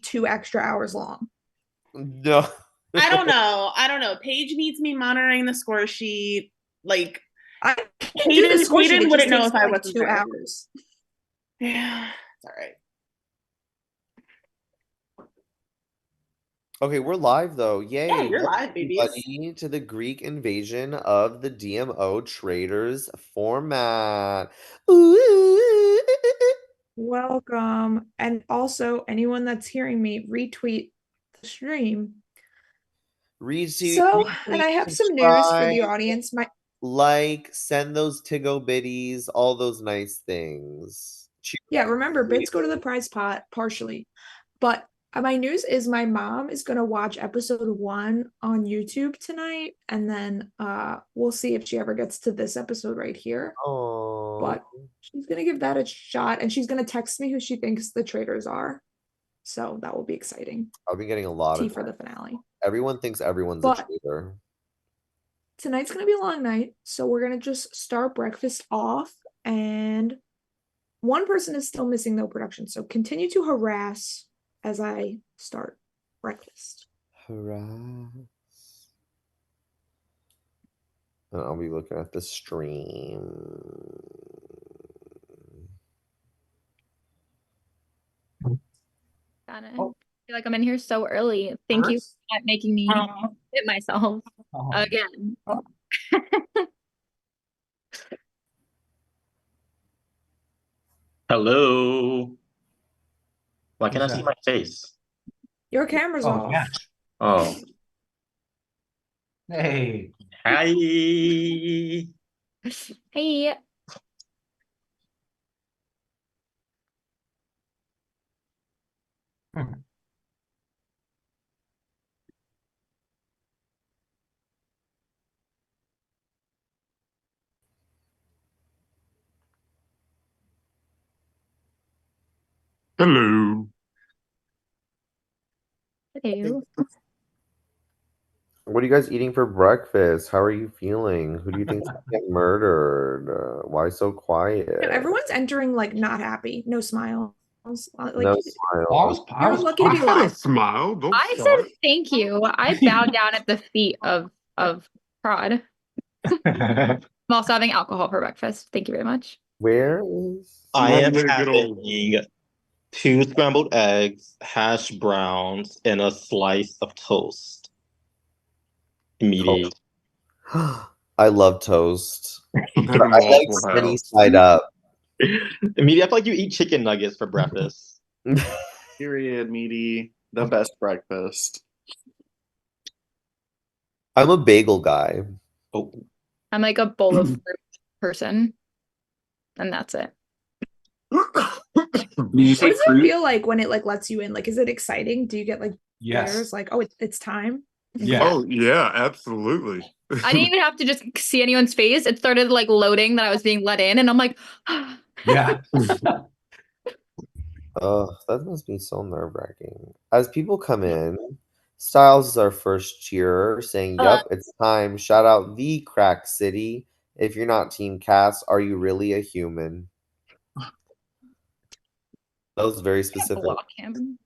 2 extra hours long. No. I don't know. Paige needs me monitoring the score sheet. Like I can do the score sheet. It just wouldn't know takes if I like wasn't 2 there. hours. Yeah, it's all right. Okay, we're live though. Yay. Yeah, you're Welcome live, babies. everybody to the Greek invasion of the DMO Traitors format. Ooh. Welcome. And also, anyone that's hearing me, retweet the stream. So, and I have some news for the audience. Like, send those Tigo biddies, all those nice things. Yeah, remember, bits go to the prize pot partially. But my news is my mom is gonna watch episode 1 on YouTube tonight, and then we'll see if she ever gets to this episode right here. Oh. But she's gonna give that a shot, and she's gonna text me who she thinks the traitors are. So that will be exciting. I'll be getting a lot of for the finale. Everyone thinks everyone's a traitor. Tonight's gonna be a long night, so we're gonna just start breakfast off, and one person is still missing, no production. So continue to harass as I start breakfast. Harass. And I'll be looking at the stream. Got it. I feel like I'm in here so early. Thank you for making me hit myself again. Hello. Why can't I see my face? Your camera's off. Yeah. Oh. Hey. Hi. Hey. Hello. Hello. What are you guys eating for breakfast? How are you feeling? Who do you think's gonna get murdered? Why so quiet? Everyone's entering like not happy, no smiles. Like, no smiles. You're lucky to be alive. Smile. Don't I said thank you. I bowed down at the feet of Prod. I'm also having alcohol for breakfast. Thank you very much. Where is I am having 2 scrambled eggs, hash browns, and a slice of toast. Meaty. I love toast. I like sunny side up. Meaty, I feel like you eat chicken nuggets for breakfast. Period, Meaty. The best breakfast. I'm a bagel guy. Oh. I'm like a bowl of fruit person. And that's it. What does it feel like when it like lets you in? Like, is it exciting? Do you get like Yes. Like, oh, it's time? Yeah. Oh yeah, absolutely. I didn't even have to just see anyone's face. It started like loading that I was being let in, and I'm like, yeah. Oh, that must be so nerve-wracking. As people come in, Styles is our first cheerer, saying, "Yup, it's time." Shout out the Crack City. If you're not Team Cass, are you really a human? That was very specific. Block him.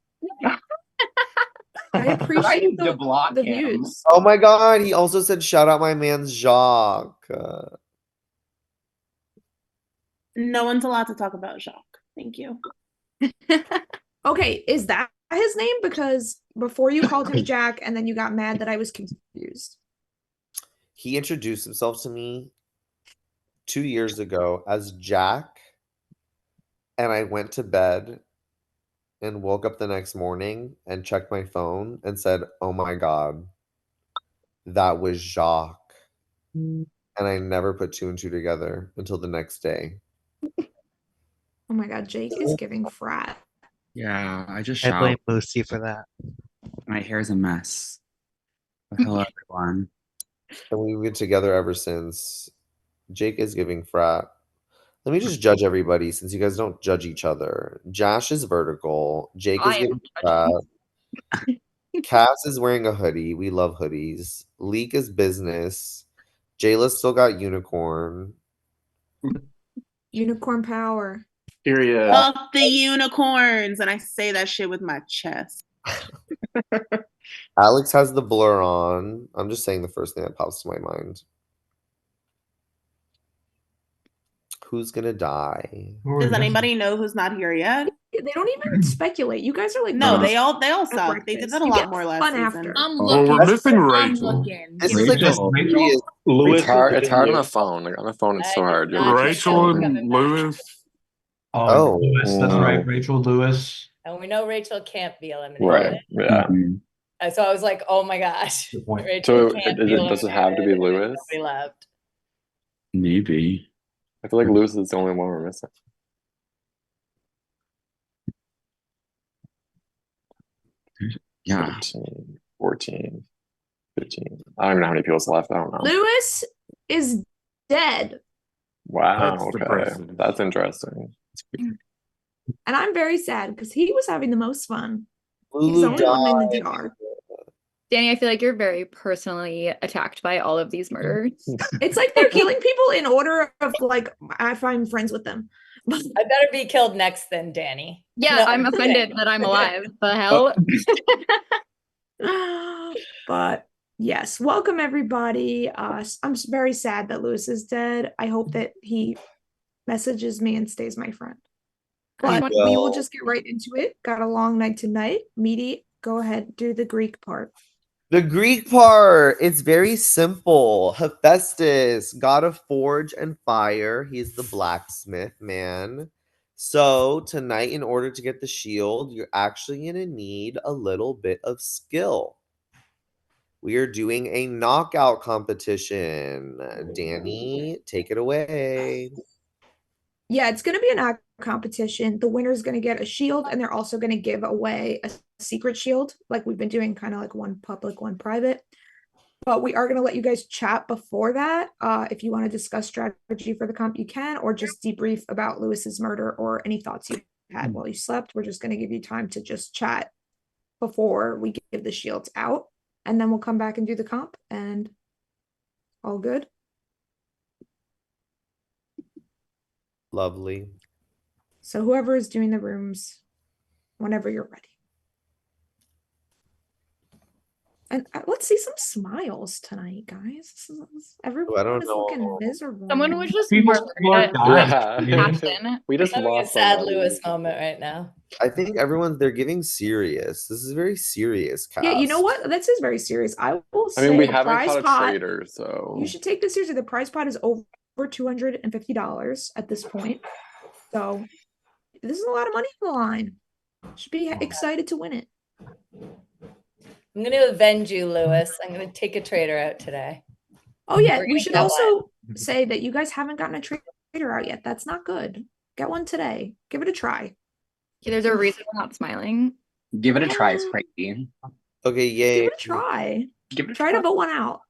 I appreciate the views. Oh my god, he also said shout out my man Jacques. No one's allowed to talk about Jacques. Thank you. Okay, is that his name? Because before you called him Jack and then you got mad that I was confused. He introduced himself to me 2 years ago as Jack, and I went to bed and woke up the next morning and checked my phone and said, "Oh my god, that was Jacques." And I never put 2 and 2 together until the next day. Oh my god, Jake is giving frat. Yeah, I just I blame showered. Lucy for that. My hair's a mess. But hello, everyone. And we've been together ever since. Jake is giving frat. Let me just judge everybody since you guys don't judge each other. Josh is vertical. Jake is giving frat. Cass is wearing a hoodie. We love hoodies. Leak is business. Jayla still got unicorn. Unicorn power. Period. Fuck the unicorns. And I say that shit with my chest. Alex has the blur on. I'm just saying the first thing that pops to my mind. Who's gonna die? Does anybody know who's not here yet? They don't even speculate. You guys are like No, the they all suck. breakfast. They did that a You lot get more last fun season. after. I'm Well, looking. we're missing I'm Rachel. looking. This is like a Rachel. serious. Lewis It's hard. is It's hard on here. the phone. Like on the phone, it's so I did hard. You're not looking think so that was hard. coming And back. Lewis. Oh. Lewis, that's right. Rachel Lewis. And we know Rachel can't be eliminated. Right. Yeah. So I was like, oh my gosh. Good point. Rachel So can't does be it- does it have to be eliminated, and Lewis? Nobody left. Maybe. I feel like Lewis is the only one we're missing. Yeah. 13, 14, 15. I don't even know how many people's left. I don't know. Lewis is dead. Wow. That's Okay. depressing. That's interesting. And I'm very sad because he was having the most fun. He's the Lulu only one in the died. DR. Danny, I feel like you're very personally attacked by all of these murders. It's like they're killing people in order of like if I'm friends with them. I better be killed next then, Danny. Yeah, No, I'm offended that I'm alive. The hell? But yes, welcome everybody. I'm very sad that Lewis is dead. I hope that he messages me and stays my friend. But we will will. just get right into it. Got a long night tonight. Meaty, go ahead, do the Greek part. The Greek part, it's very simple. Hephaestus, god of forge and fire. He's the blacksmith man. So tonight, in order to get the shield, you're actually going to need a little bit of skill. We are doing a knockout competition. Danny, take it away. Yeah, it's going to be an act competition. The winner's going to get a shield, and they're also going to give away a secret shield, like we've been doing, kind of like one public, one private. But we are going to let you guys chat before that. If you want to discuss strategy for the comp, you can, or just debrief about Lewis's murder or any thoughts you had while you slept. We're just going to give you time to just chat before we give the shields out, and then we'll come back and do the comp, and all good. Lovely. So whoever is doing the rooms, whenever you're ready. And let's see some smiles tonight, guys. Everyone is know. looking miserable. Someone was just People murdered are at dying. Yeah. Aston. We just Having a lost sad somebody. Lewis moment right now. I think they're getting serious. This is a very serious cast. Yeah, you know what? This is very serious. I will I say mean, we the haven't prize caught a pot. traitor, so You should take this seriously. The prize pot is over $250 at this point. So this is a lot of money on the line. Should be excited to win it. I'm going to avenge you, Lewis. I'm going to take a traitor out today. Oh yeah, We're we gonna should get also say that you guys haven't gotten a trader out yet. That's not good. Get one today. Give it a try. Yeah, there's a reason we're not smiling. Give it a try, Sprite. Okay, yay. Give it a try. Give it a Try to vote one out.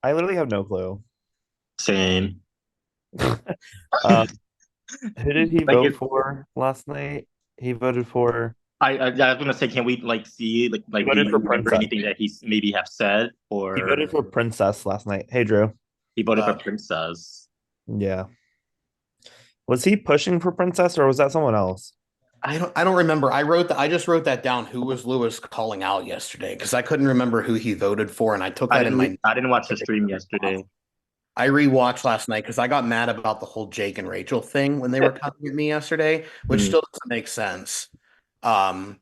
I literally have no clue. Same. Who did he Like vote it- for last night? He voted for. I was gonna say, can we like see like He do voted you for remember Princess. anything that he's maybe have said, or He voted for Princess last night. Hey, Drew. he voted for Princess? Yeah. Was he pushing for Princess or was that someone else? I don't remember. I just wrote that down. Who was Lewis calling out yesterday? Because I couldn't remember who he voted for, and I took that in my. I didn't watch the stream yesterday. I rewatched last night because I got mad about the whole Jake and Rachel thing when they were coming at me yesterday, which still doesn't make sense. I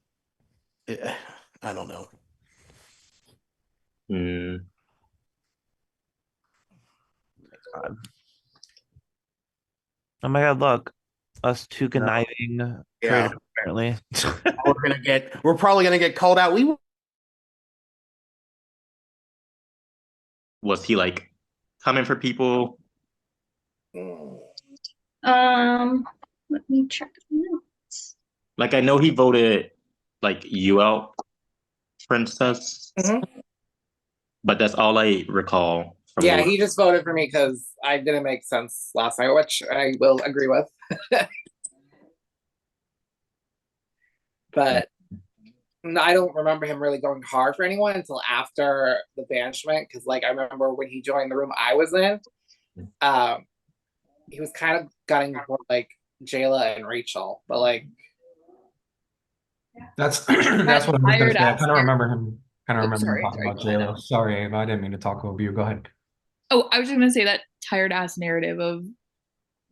don't know. God. Oh my God! Look, us two conniving Yeah. traitors, apparently. We're probably gonna get called out. Was he like coming for people? Let me check the notes. Like I know he voted like you out, Princess, but that's all I recall Yeah, he just voted for me because I didn't make sense last night, which I will agree with. But I don't remember him really going hard for anyone until after the banishment. Because, like, I remember when he joined the room I was in, he was kind of gunning for like Jayla and Rachel, but like That's what I was gonna say. I kind of remember him Sorry, talking about go ahead. JLo. Sorry, Ava, I didn't mean to talk over you. Go ahead. Oh, I was just gonna say that tired ass narrative of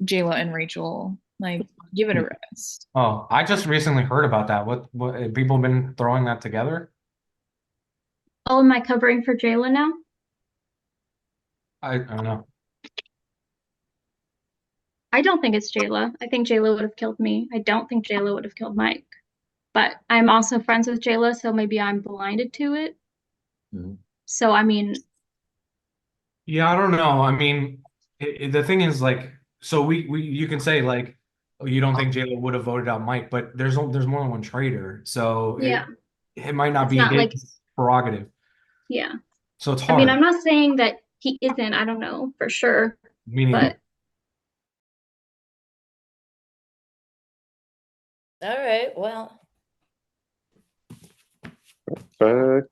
Jayla and Rachel. Like, give it a rest. Oh, I just recently heard about that. What have people been throwing that together? Oh, am I covering for Jayla now? I don't know. I don't think it's Jayla. I think Jayla would have killed me. I don't think Jayla would have killed Mike. But I'm also friends with Jayla, so maybe I'm blinded to it. So, I mean, Yeah, I don't know. I mean, the thing is, like, so we you can say like, oh, you don't think Jayla would have voted out Mike, but there's more than one traitor, so yeah, it might not it's be not his like, prerogative. yeah. So it's I mean, hard. I'm not saying that he isn't. I don't know for sure. Me neither. But All right, well, Perfect.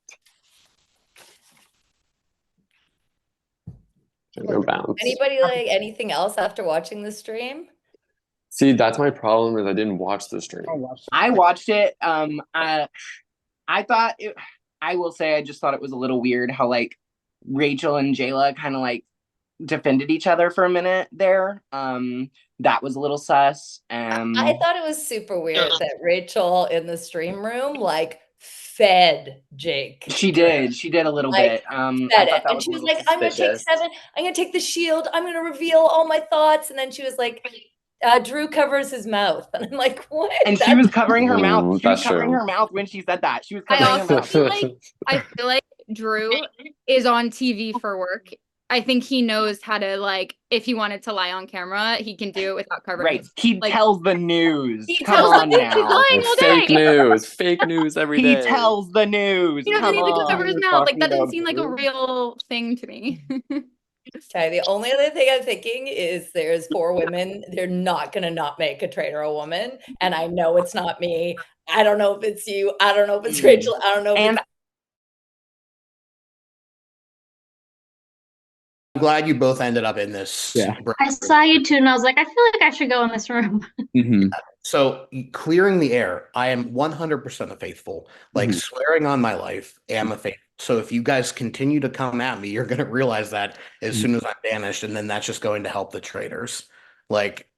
Go bounce. anybody like anything else after watching the stream? See, that's my problem is I didn't watch the stream. I watched it. I thought it, I will say I just thought it was a little weird how like Rachel and Jayla kind of like defended each other for a minute there. That was a little sus. I thought it was super weird that Rachel in the stream room like fed Jake. She did a little Like, bit. I Said thought it. that And was she a was little like, I'm gonna take suspicious. 7, I'm gonna take the shield, I'm gonna reveal all my thoughts. And then she was like, Drew covers his mouth. And I'm like, what? And she was covering her mouth. Ooh, She was that's covering true. her mouth when she said that. She was I covering her also mouth. I feel like Drew is on TV for work. I think he knows how to, like, if he wanted to lie on camera, he can do it without covering Right. his, He like, tells the news. he Come tells the on news he's now. lying all day. Fake news every He day. tells the news. He doesn't Come need to on. cover his mouth. Like, that doesn't seem like a real thing to me. Okay, the only other thing I'm thinking is there's 4 women. They're not gonna not make a traitor a woman. And I know it's not me. I don't know if it's you. I don't know if it's Rachel. I don't know if And it's I'm glad you both ended up in this. Yeah. I saw you two and I was like, I feel like I should go in this room. So clearing the air, I am 100% a faithful. Like swearing on my life, am a faithful. So if you guys continue to come at me, you're gonna realize that as soon as I'm banished, and then that's just going to help the traitors. Like,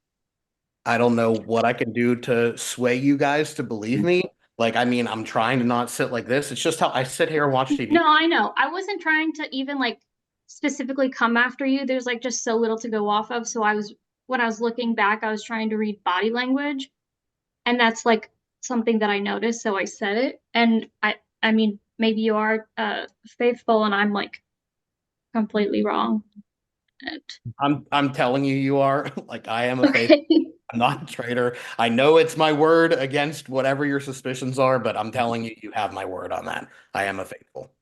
I don't know what I can do to sway you guys to believe me. Like, I mean, I'm trying to not sit like this. It's just how I sit here and watch TV. No, I know. I wasn't trying to even like specifically come after you. There's like just so little to go off of. So when I was looking back, I was trying to read body language. And that's like something that I noticed. So I said it. And I mean, maybe you are faithful and I'm like completely wrong. I'm telling you, you are. Like, I am a faithful. I'm not a traitor. I know it's my word against whatever your suspicions are, but I'm telling you, you have my word on that. I am a faithful.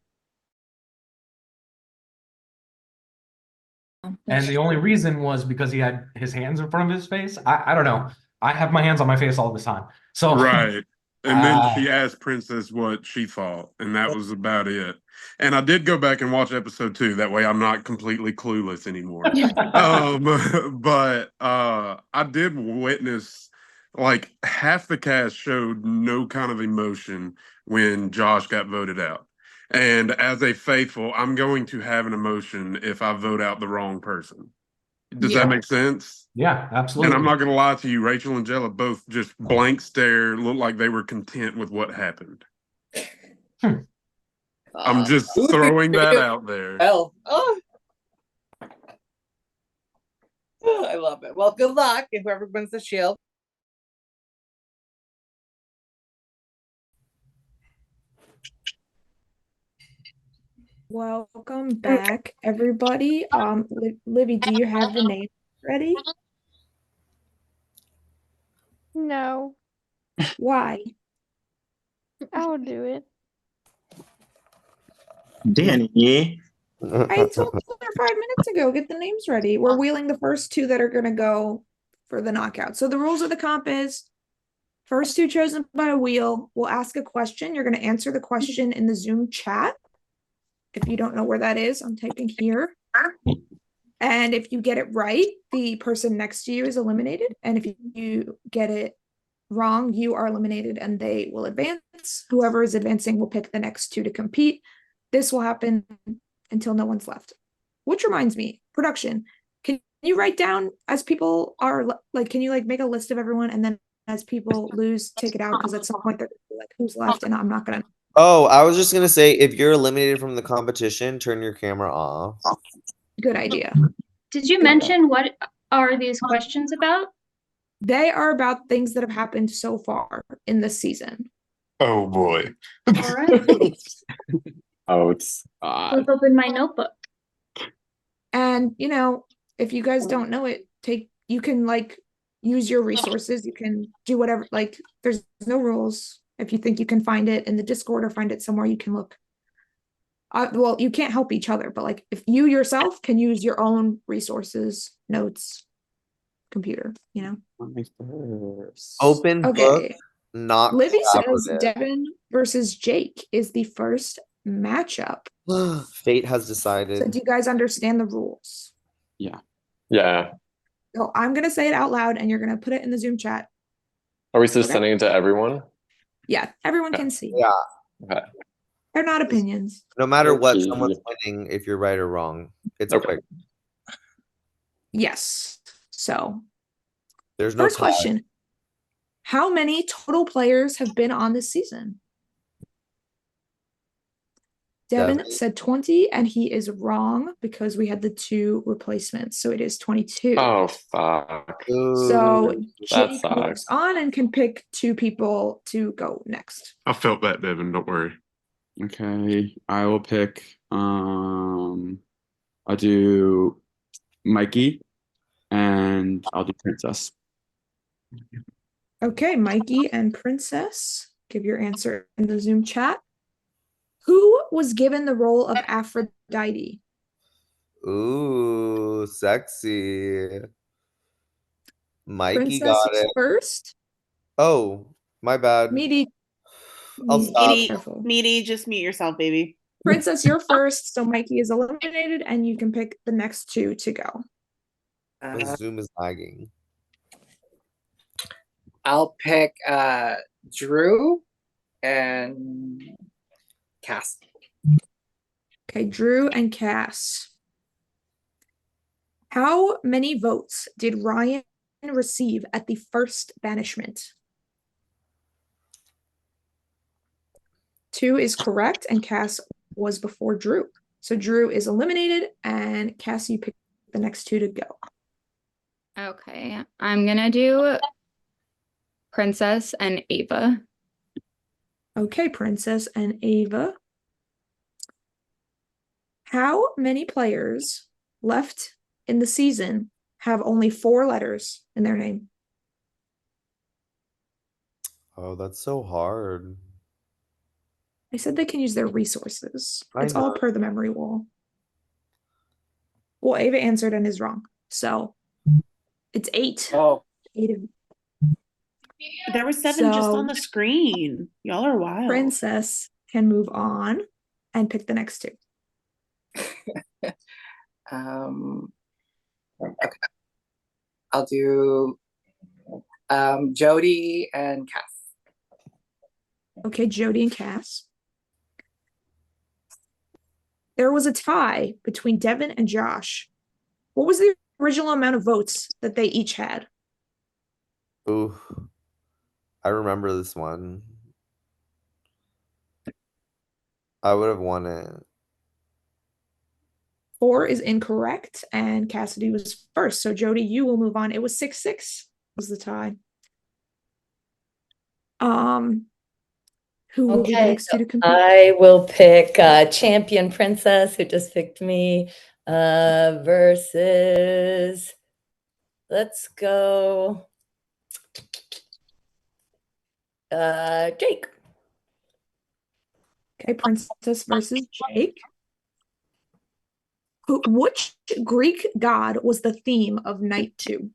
And the only reason was because he had his hands in front of his face. I don't know. I have my hands on my face all the time. So Right. And then she asked Princess what she thought, and that was about it. And I did go back and watch episode 2. That way I'm not completely clueless anymore. But I did witness like half the cast showed no kind of emotion when Josh got voted out. And as a faithful, I'm going to have an emotion if I vote out the wrong person. Does that make sense? Yeah, absolutely. And I'm not going to lie to you, Rachel and Jella both just blank stare, looked like they were content with what happened. I'm just throwing that out there. Hell. Oh. Oh, I love it. Well, good luck if whoever wins the shield. Welcome back, everybody. Livy, do you have the name ready? No, Why? I'll do it. Danny. I told her 5 minutes ago, get the names ready. We're wheeling the first two that are going to go for the knockout. So the rules of the comp is first two chosen by a wheel. We'll ask a question. You're going to answer the question in the Zoom chat. If you don't know where that is, I'm typing here. And if you get it right, the person next to you is eliminated. And if you get it wrong, you are eliminated and they will advance. Whoever is advancing will pick the next two to compete. This will happen until no one's left. Which reminds me, production. Can you write down as people are like, can you like make a list of everyone and then as people lose, take it out? Because at some point they're like, who's left? And I'm not gonna. Oh, I was just gonna say, if you're eliminated from the competition, turn your camera off. Good idea. Did you mention what are these questions about? They are about things that have happened so far in this season. Oh boy. All right. Oh, it's Flip open my notebook. And you know, if you guys don't know it, you can like use your resources. You can do whatever, like there's no rules. If you think you can find it in the Discord or find it somewhere, you can look. Well, you can't help each other, but like if you yourself can use your own resources, notes, computer, you know. Open book, Okay. not Livy says collaborative. Devin versus Jake is the first matchup. Fate has So decided. do you guys understand the rules? Yeah. Yeah. So I'm gonna say it out loud and you're gonna put it in the Zoom chat. Are we just Okay. sending it to everyone? Yeah, everyone can see. Yeah. Okay. They're not opinions. No matter what, Okay. someone's winning if you're right or wrong. It's Okay. quick. Yes. So There's no first tie. question. How many total players have been on this season? Devin said 20, and he is wrong because we had the two replacements. So it is 22. Oh, fuck. So That Jake sucks. moves on and can pick two people to go next. I felt that, Devin. Don't worry. Okay, I will pick. I'll do Mikey, and I'll do Princess. Okay, Mikey and Princess, give your answer in the Zoom chat. Who was given the role of Aphrodite? Ooh, sexy. Mikey Princess got is it. first. Oh, my bad. Meaty, I'll stop. Meaty, careful. Meaty, just mute yourself, baby. Princess, you're first, so Mikey is eliminated, and you can pick the next two to go. My Zoom is lagging. I'll pick Drew and Cass. Okay, Drew and Cass. How many votes did Ryan receive at the first banishment? 2 is correct, and Cass was before Drew. So Drew is eliminated, and Cass, you pick the next two to go. Okay, I'm gonna do Princess and Ava. Okay, Princess and Ava. How many players left in the season have only 4 letters in their name? Oh, that's so hard. I said they can use their resources. I It's all know. per the memory wall. Well, Ava answered and is wrong. So it's 8. Oh. 8 of There were 7 just So- on the screen. Y'all are wild. Princess can move on and pick the next two. Okay. I'll do Jody and Cass. Okay, Jody and Cass. There was a tie between Devin and Josh. What was the original amount of votes that they each had? Ooh, I remember this one. I would have won it. 4 is incorrect, and Cassidy was first. So Jody, you will move on. It was 6-6 was the tie. Who will be the Okay, next two to so compete? I will pick Champion Princess, who just picked me, versus, let's go, Jake. Okay, Princess versus Jake. Which Greek god was the theme of Night 2?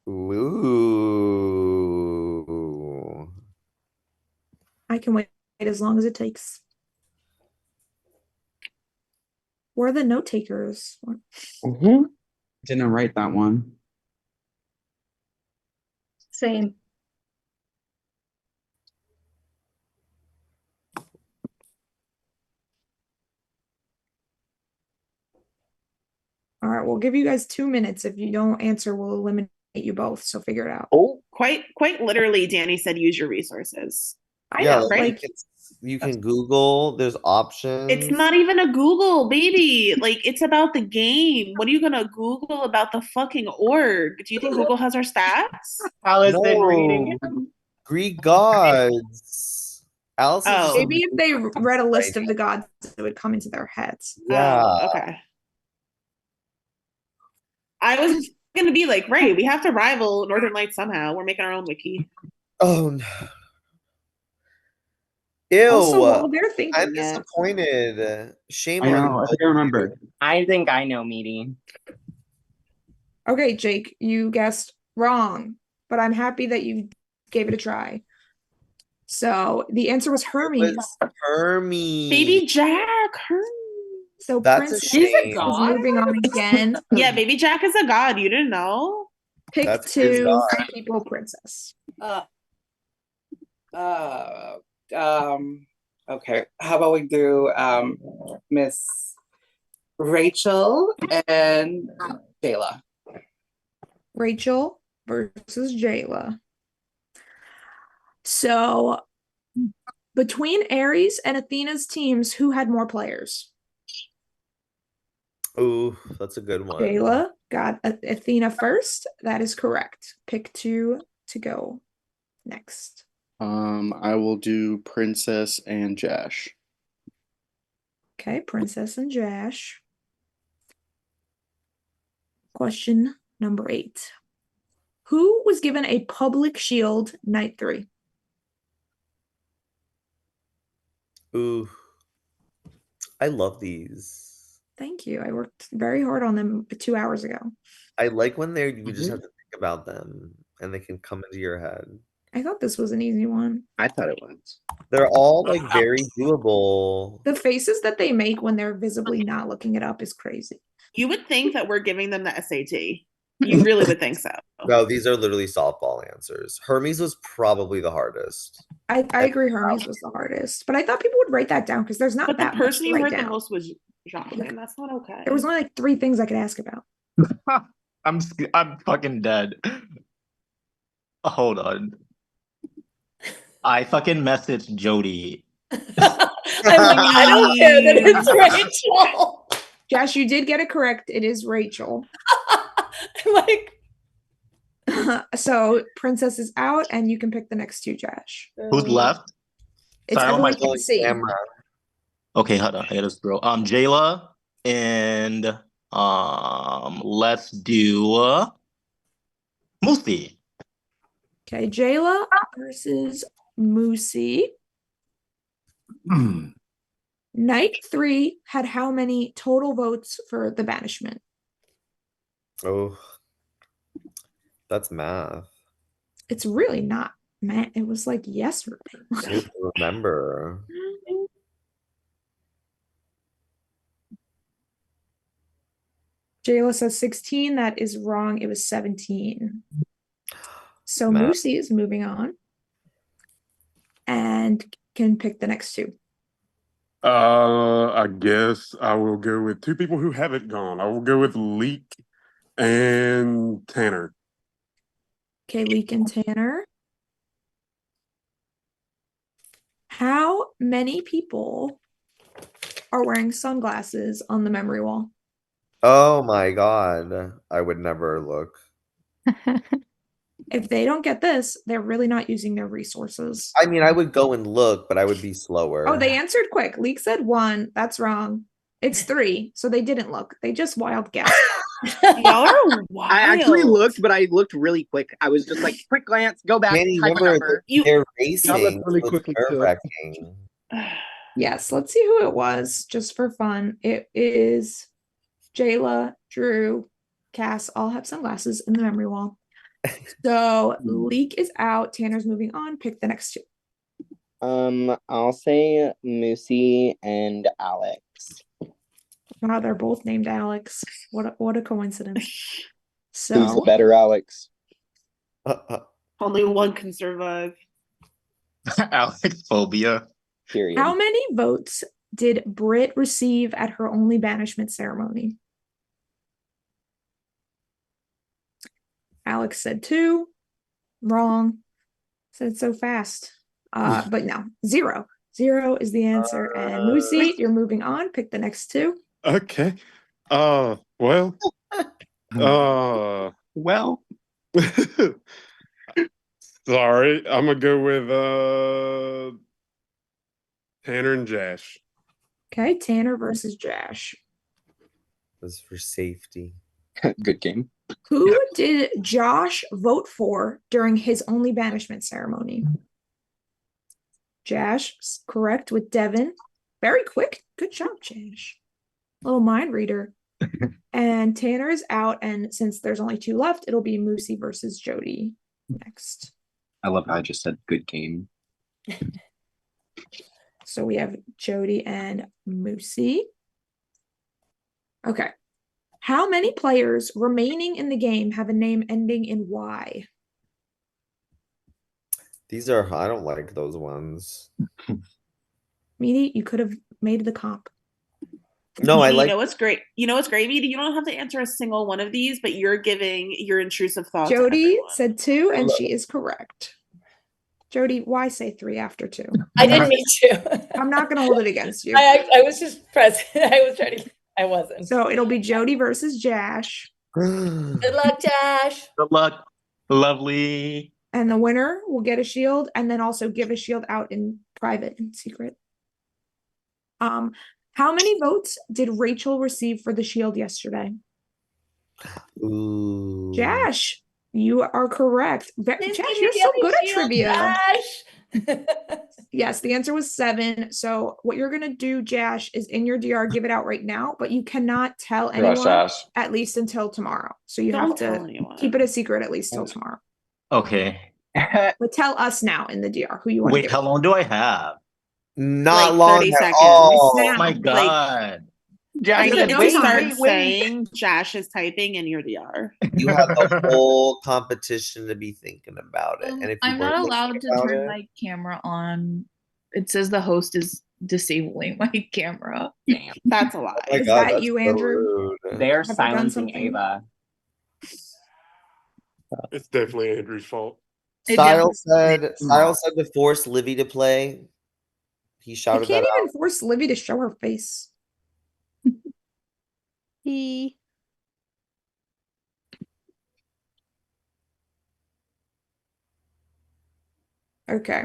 Ooh. I can wait as long as it takes. Where are the note takers? Didn't write that one. Same. All right, we'll give you guys 2 minutes. If you don't answer, we'll eliminate you both. So figure it out. Oh, quite literally, Danny said use your resources. I Yeah, know, like you can Google. There's options. It's not even a Google, baby. Like, it's about the game. What are you gonna Google about the fucking org? Do you think Google has our stats? Allison reading. Greek gods. Allison. Oh. Maybe if they read a list of the gods, it would come into their heads. Yeah. Oh, okay. I was gonna be like, Ray, we have to rival Northern Lights somehow. We're making our own wiki. Oh no. Ew. Also, while they're thinking I'm it- disappointed. Shame I on know. I think I remember. I think I know, Meaty. Okay, Jake, you guessed wrong, but I'm happy that you gave it a try. So the answer was Hermes. Hermes. Baby Jack, Hermes. So That's Prince a shame. is moving on again. Yeah, Baby Jack is a god. You didn't know? Pick That's his 2 god. people, Princess. Okay. How about we do Miss Rachel and Jayla? Rachel versus Jayla. So between Ares and Athena's teams, who had more players? Ooh, that's a good one. Jayla got Athena first. That is correct. Pick 2 to go next. I will do Princess and Jash. Okay, Princess and Jash. Question number 8. Who was given a public shield night 3? Ooh. I love these. Thank you. I worked very hard on them 2 hours ago. I like when you just have to think about them and they can come into your head. I thought this was an easy one. I thought it was. They're all like very doable. The faces that they make when they're visibly not looking it up is crazy. You would think that we're giving them the SAT. You really would think so. No, these are literally softball answers. Hermes was probably the hardest. I agree Hermes was the hardest, but I thought people would write that down because there's not But the that much person to you write heard the down. most was Jean, and that's not okay. There was only like 3 things I could ask about. I'm fucking dead. Hold on. I fucking messaged Jody. I'm like, I don't care that it's Rachel. Josh, you did get it correct. It is Rachel. I'm like, so Princess is out, and you can pick the next 2, Josh. Who's left? It's Sorry, everyone my can see. Okay, hold on. I gotta scroll. Jayla and let's do Moosey. Okay, Jayla versus Moosey. Night 3 had how many total votes for the banishment? Oh, that's math. It's really not, man. It was like yesterday. I need to remember. Jayla says 16. That is wrong. It was 17. So Math. Moosey is moving on and can pick the next 2. I guess I will go with 2 people who haven't gone. I will go with Leek and Tanner. Okay, Leek and Tanner. How many people are wearing sunglasses on the memory wall? Oh my god. I would never look. If they don't get this, they're really not using their resources. I mean, I would go and look, but I would be slower. Oh, they answered quick. Leek said 1. That's wrong. It's 3. So they didn't look. They just wild guessed. Y'all are wild. I actually looked, but I looked really quick. I was just like, quick glance, go back, Manny, type a remember number. they're I racing. looked really So it's quickly too. nerve-wracking. Yes, let's see who it was just for fun. It is Jayla, Drew, Cass all have sunglasses in the memory wall. So Leek is out. Tanner's moving on. Pick the next two. I'll say Moosey and Alex. Wow, they're both named Alex. What a coincidence. Who's the So better Alex? Only one can survive. Alex phobia. Period. how many votes did Britt receive at her only banishment ceremony? Alex said 2. Wrong. Said so fast. But no, 0. 0 is the answer. And Moosey, you're moving on. Pick the next two. Okay. Well. Well, Sorry. I'm gonna go with Tanner and Jash. Okay, Tanner versus Jash. This for safety. Good game. Who did Josh vote for during his only banishment ceremony? Jash, correct with Devin. Very quick. Good job, Jash. Little mind reader. And Tanner is out, and since there's only 2 left, it'll be Moosey versus Jody next. I love how I just said good game. So we have Jody and Moosey. Okay. How many players remaining in the game have a name ending in Y? These are, I don't like those ones. Meaty, you could have made the comp. No, I You like. know what's great? You know what's great, Meady? You don't have to answer a single one of these, but you're giving your intrusive thoughts. Jody said 2, and she is correct. Jody, why say 3 after 2? I didn't mean to. I'm not going to hold it against you. I was just pressing. I was trying to. I wasn't. So it'll be Jody versus Jash. Good luck, Josh. Good luck. Lovely. And the winner will get a shield and then also give a shield out in private and secret. How many votes did Rachel receive for the shield yesterday? Ooh. Jash, you are correct. Jash, you're so good at trivia. Yes, the answer was 7. So what you're gonna do, Jash, is in your DR, give it out right now, but you cannot tell anyone Jash. at least until tomorrow. So you Don't have tell to anyone. keep it a secret at least till tomorrow. Okay. But tell us now in the DR who you want to Wait, give how it to. long do I have? Not Like long 30 at seconds. all. Oh my Like, god. Jash You said, can wait, start wait, wait. saying Josh is typing in your DR. You have the whole competition to be thinking about it. And if you I'm weren't not thinking allowed to about turn it, my camera on. It says the host is disabling my camera. That's a lie. oh my Is god, that that's you, so Andrew? rude. They're Have I done silencing something? Ava. It's definitely Andrew's fault. Style said to force Livy to play. He You shouted can't that even force Livy to show her face. He. Okay.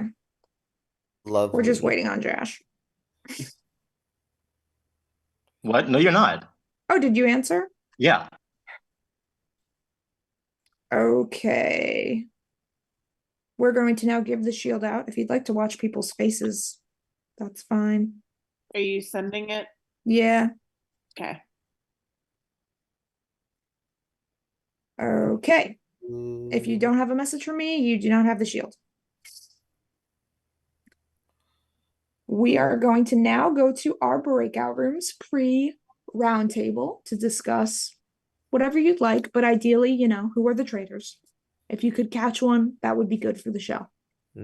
Lovely. We're just waiting on Josh. What? No, you're not. Oh, did you answer? Yeah. Okay. We're going to now give the shield out. If you'd like to watch people's faces, that's fine. Are you sending it? Yeah. Okay. Okay. If you don't have a message from me, you do not have the shield. We are going to now go to our breakout rooms pre-roundtable to discuss whatever you'd like, but ideally, you know, who are the traitors? If you could catch one, that would be good for the show.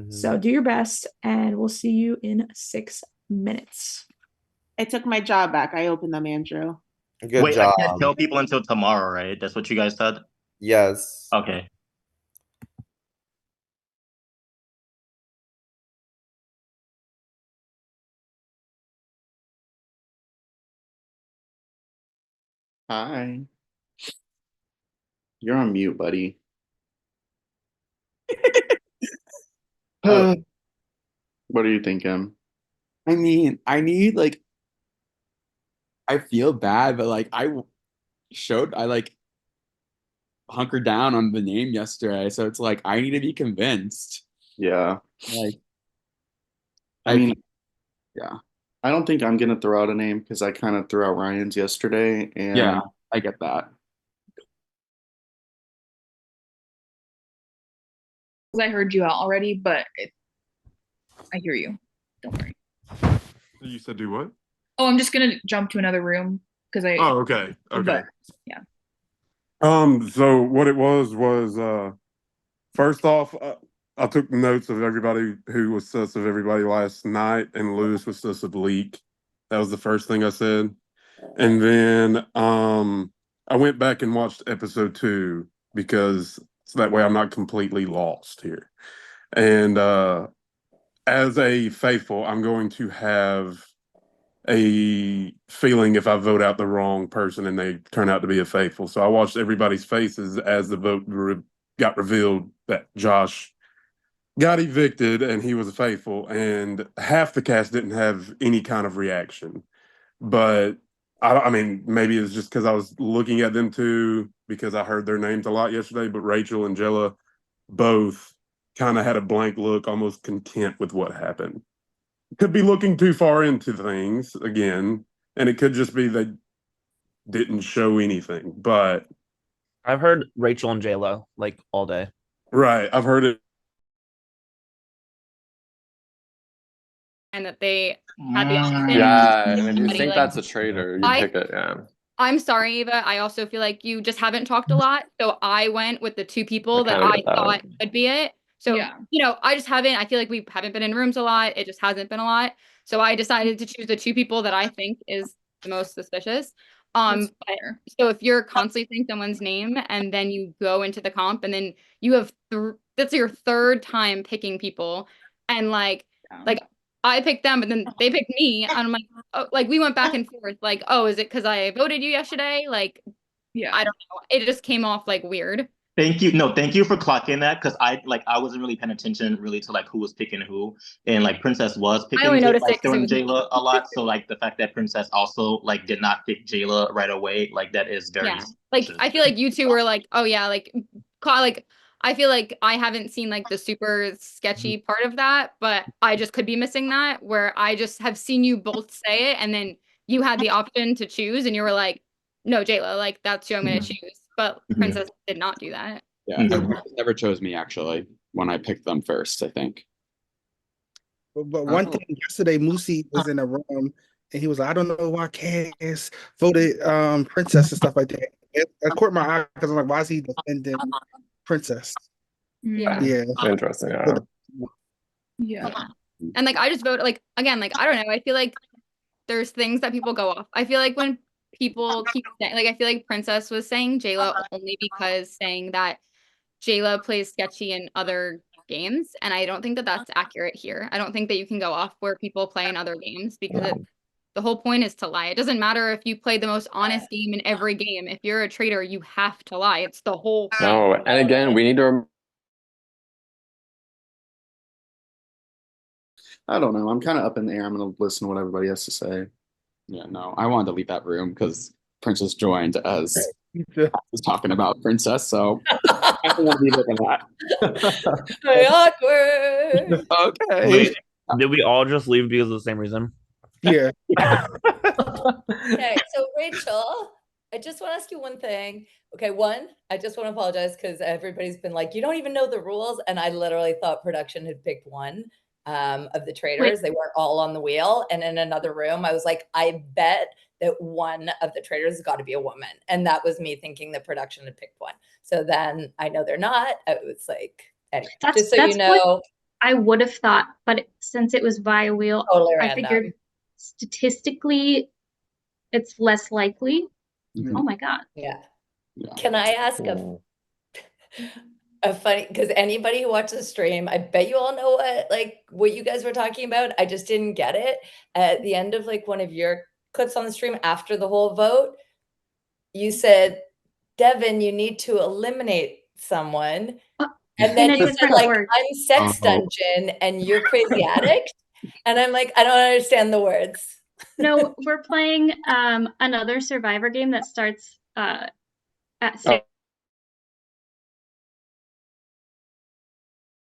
So do your best, and we'll see you in 6 minutes. I took my job back. I opened them, Andrew. Good Wait, job. I can't tell people until tomorrow, right? That's what you guys said? Yes. Okay. Hi. You're on mute, buddy. What do you think, Em? I mean, I need I feel bad, but I hunkered down on the name yesterday, so it's like I need to be convinced. Yeah. Like, I mean, yeah, I don't think I'm gonna throw out a name because I kind of threw out Ryan's yesterday, and yeah, I get that. I heard you out already, but I hear you. Don't worry. You said do what? Oh, I'm just gonna jump to another room because I. Oh, okay. Okay. But, yeah. So what it was first off, I took notes of everybody who was sus of everybody last night, and Lewis was sus of Leak. That was the first thing I said. And then I went back and watched episode 2 because so that way I'm not completely lost here. And as a faithful, I'm going to have a feeling if I vote out the wrong person and they turn out to be a faithful. So I watched everybody's faces as the vote got revealed that Josh got evicted and he was a faithful, and half the cast didn't have any kind of reaction. But I mean, maybe it's just because I was looking at them too, because I heard their names a lot yesterday. But Rachel and Jella both kind of had a blank look, almost content with what happened. Could be looking too far into things again, and it could just be they didn't show anything. But I've heard Rachel and J-Lo like all day. Right, I've heard it. And that they had the option. Yeah, and if you Somebody, think like, that's a traitor, you pick it. Yeah. I'm sorry, Eva. I also feel like you just haven't talked a lot. So I went with the 2 people that kinda I get that. thought could be it. So, I just haven't, I feel like we haven't been in rooms a lot. It just hasn't been a lot. So I decided to choose the 2 people that I think is the most suspicious. But, so if you're constantly saying someone's name and then you go into the comp and then you have, that's your 3rd time picking people. And like I picked them, but then they picked me. And I'm like, oh, like we went back and forth. Like, oh, is it because I voted you yesterday? Like, yeah, I don't know. It just came off like weird. Thank you. No, thank you for clocking that, because I wasn't really paying attention really to like who was picking who, and like Princess was picking only noticed it 'cause it throwing was Jayla a lot. So like the fact that Princess also like did not pick Jayla right away, like that is very Like I feel like you 2 were like, oh yeah, like I feel like I haven't seen like the super sketchy part of that, but I just could be missing that, where I just have seen you both say it and then you had the option to choose and you were like, no, Jayla, like that's who I'm gonna choose. But Princess did not do that. Yeah, and never chose me actually when I picked them first, I think. But one thing yesterday, Moosey was in a room and he was like, I don't know why Cass voted Princess and stuff like that. It caught my eye because I'm like, why is he defending Princess? Yeah. Interesting. Yeah. And like I just voted like again, like I don't know. I feel like there's things that people go off. I feel like when people keep saying, like I feel like Princess was saying Jayla only because saying that Jayla plays sketchy in other games, and I don't think that that's accurate here. I don't think that you can go off where people play in other games because the whole point is to lie. It doesn't matter if you play the most honest game in every game. If you're a traitor, you have to lie. It's the whole thing. No, and again, we need to. I don't know. I'm kind of up in the air. I'm going to listen to what everybody has to say. Yeah, no, I wanted to leave that room because Princess joined as I was talking about Princess, so I don't want to be looking at Awkward. Okay. Wait, did we all just leave because of the same reason? Yeah. Okay, so Rachel, I just want to ask you one thing. Okay, one, I just want to apologize because everybody's been like, you don't even know the rules, and I literally thought production had picked one of the traitors. They weren't all on the wheel. And in another room, I was like, I bet that one of the traitors has got to be a woman. And that was me thinking the production had picked one. So then I know they're not. I was like, anyway, just so you know. What I would have thought, but since it was via wheel, Totally I random. figured statistically it's less likely. Oh my God. Yeah. Can I ask a funny, because anybody who watched the stream, I bet you all know what you guys were talking about. I just didn't get it. At the end of like one of your clips on the stream after the whole vote, you said, Devin, you need to eliminate someone. And then you said like, I'm sex dungeon and you're crazy addict. And I'm like, I don't understand the words. No, we're playing another Survivor game that starts at 6.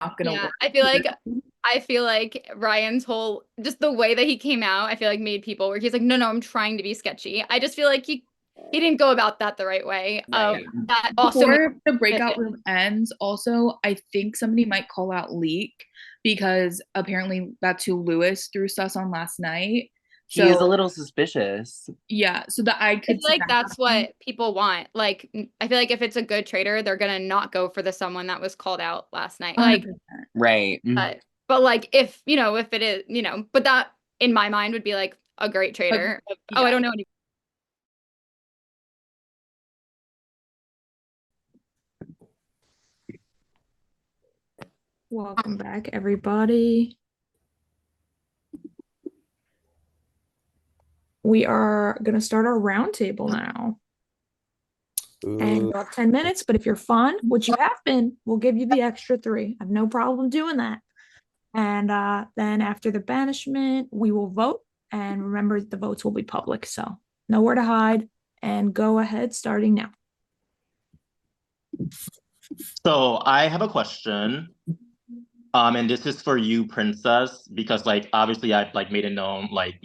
not gonna Yeah, work. I feel like Ryan's whole just the way that he came out, I feel like made people where he's like, no, I'm trying to be sketchy. I just feel like he didn't go about that the right way. That also Before the breakout room ends, also, I think somebody might call out Leak because apparently that's who Lewis threw sus on last night. He is a little suspicious. Yeah, so that I could It's like that's what people want. Like, I feel like if it's a good traitor, they're gonna not go for the someone that was called out last night. Like, right. but like if if it is, but that in my mind would be like a great traitor. Oh, I don't know any. Welcome back, everybody. We are going to start our roundtable now. And you'll have 10 minutes, but if you're fun, which you have been, we'll give you the extra 3. I have no problem doing that. And then after the banishment, we will vote. And remember, the votes will be public, so nowhere to hide. And go ahead, starting now. So I have a question. And this is for you, Princess, because like obviously I've like made it known, like,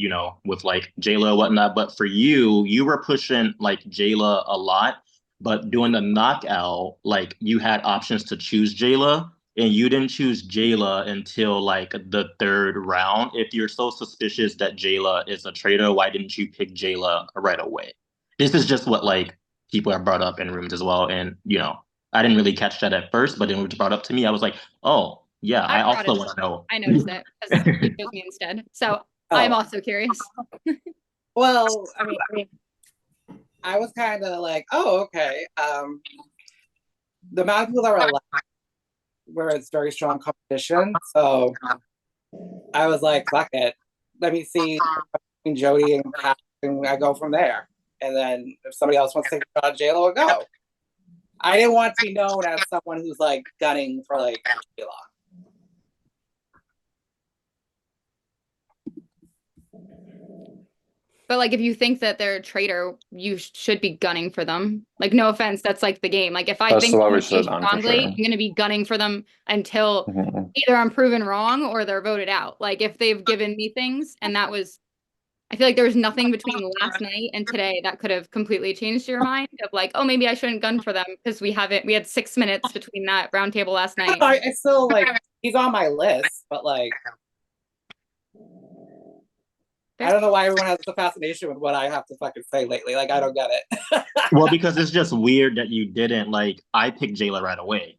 with like Jayla and whatnot, but for you were pushing like Jayla a lot, but doing the knockout, like you had options to choose Jayla, and you didn't choose Jayla until like the 3rd round. If you're so suspicious that Jayla is a traitor, why didn't you pick Jayla right away? This is just what like people have brought up in rooms as well, and I didn't really catch that at first, but then when it was brought up to me, I was like, oh. Yeah, I also want to know. I noticed it because you chose me instead. So I'm also curious. Well, I mean, I was kind of like, oh, okay. The amount of people that were left, where it's very strong competition, so I was like, fuck it. Let me see Jody and Pat, and I go from there. And then if somebody else wants to take a shot at J-Lo, we'll go. I didn't want to be known as someone who's like gunning for like J-Lo. But like, if you think that they're a traitor, you should be gunning for them. Like, no offense, that's like the game. Like, if I think what we someone should have is done, for strongly, sure. I'm going to be gunning for them until either I'm proven wrong or they're voted out. Like, if they've given me things, and that was, I feel like there was nothing between last night and today that could have completely changed your mind of like, oh, maybe I shouldn't gun for them because we had 6 minutes between that round table last night. I still like, he's on my list, but like, I don't know why everyone has such a fascination with what I have to fucking say lately. Like, I don't get it. Well, because it's just weird that you didn't, like, I picked Jayla right away,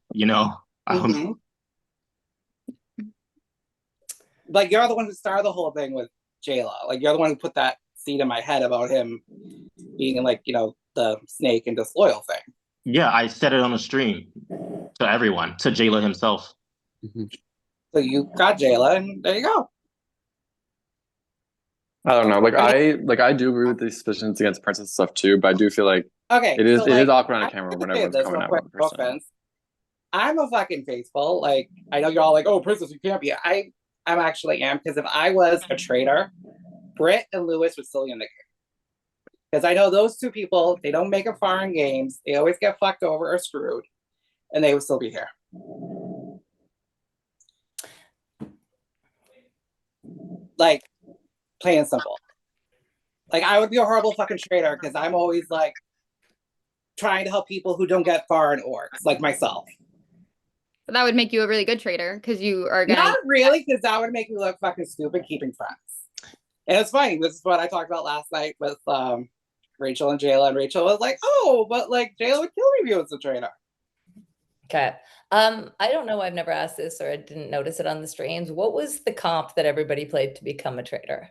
Like, you're the one who started the whole thing with Jayla. Like, you're the one who put that seed in my head about him being like, the snake and disloyal thing. Yeah, I said it on the stream to everyone, to Jayla himself. So you got Jayla, and there you go. I don't know. I do agree with the suspicions against Princess stuff too, but I do feel like it is awkward on camera when everyone's coming out one person. Offense. I'm a fucking faithful. Like, I know you're all like, oh, Princess, you can't be. I'm actually am, because if I was a traitor, Britt and Lewis would still be in the game. Because I know those 2 people, they don't make it far in games. They always get fucked over or screwed, and they would still be here. Like, plain and simple. Like, I would be a horrible fucking traitor because I'm always like trying to help people who don't get far in orgs, like myself. But that would make you a really good traitor because you are gonna. Not really, because that would make me look fucking stupid keeping friends. And it's funny. This is what I talked about last night with Rachel and Jayla, and Rachel was like, "Oh, but like Jayla would kill me if he was a traitor." Okay. I don't know. I've never asked this, or I didn't notice it on the streams. What was the comp that everybody played to become a traitor?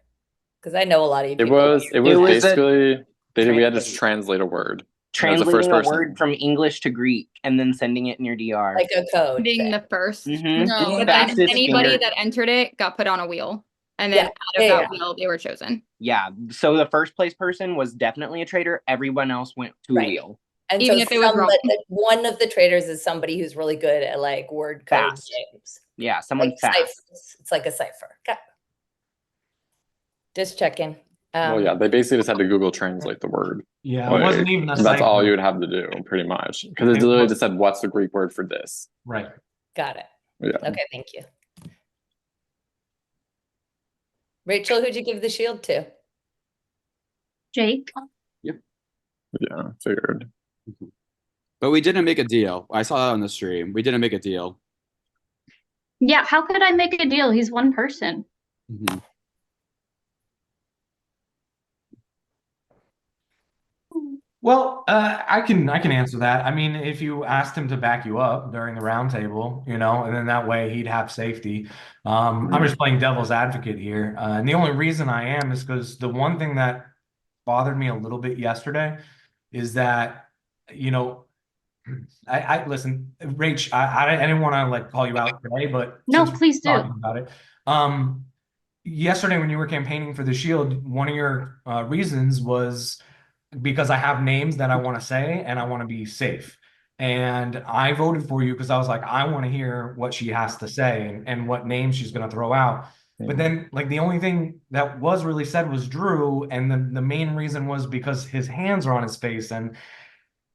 Because I know a lot of you It people. was basically we had to translate a word. Translating a word from English to Greek and then sending it in your DR. Like a code. Being the first. Mhm. No, but then anybody that entered it got put on a wheel. And then out of that wheel, they were chosen. Yeah. So the first place person was definitely a traitor. Everyone else went to a wheel. And even if it was wrong. One of the traitors is somebody who's really good at like word code games. Yeah, someone like fast. Ciphers. It's like a cipher. Okay. Just checking. Well, yeah, they basically just had to Google translate the word. Yeah, it wasn't even a that's cipher. all you would have to do, pretty much. Because it literally just said, what's the Greek word for this? Right. Got it. Yeah. Okay, thank you. Rachel, who'd you give the shield to? Jake. Yeah, figured. But we didn't make a deal. I saw that on the stream. We didn't make a deal. Yeah, how could I make a deal? He's one person. Mm-hmm. Well, I can answer that. I mean, if you asked him to back you up during the roundtable, and then that way he'd have safety. I'm just playing devil's advocate here, and the only reason I am is because the one thing that bothered me a little bit yesterday is that, I listen, Rach, I didn't want to like call you out today, but no, since please we're do. talking about it, yesterday when you were campaigning for the Shield, one of your reasons was because I have names that I want to say and I want to be safe. And I voted for you because I was like, I want to hear what she has to say and what names she's going to throw out. But then, like, the only thing that was really said was Drew, and the main reason was because his hands are on his face. And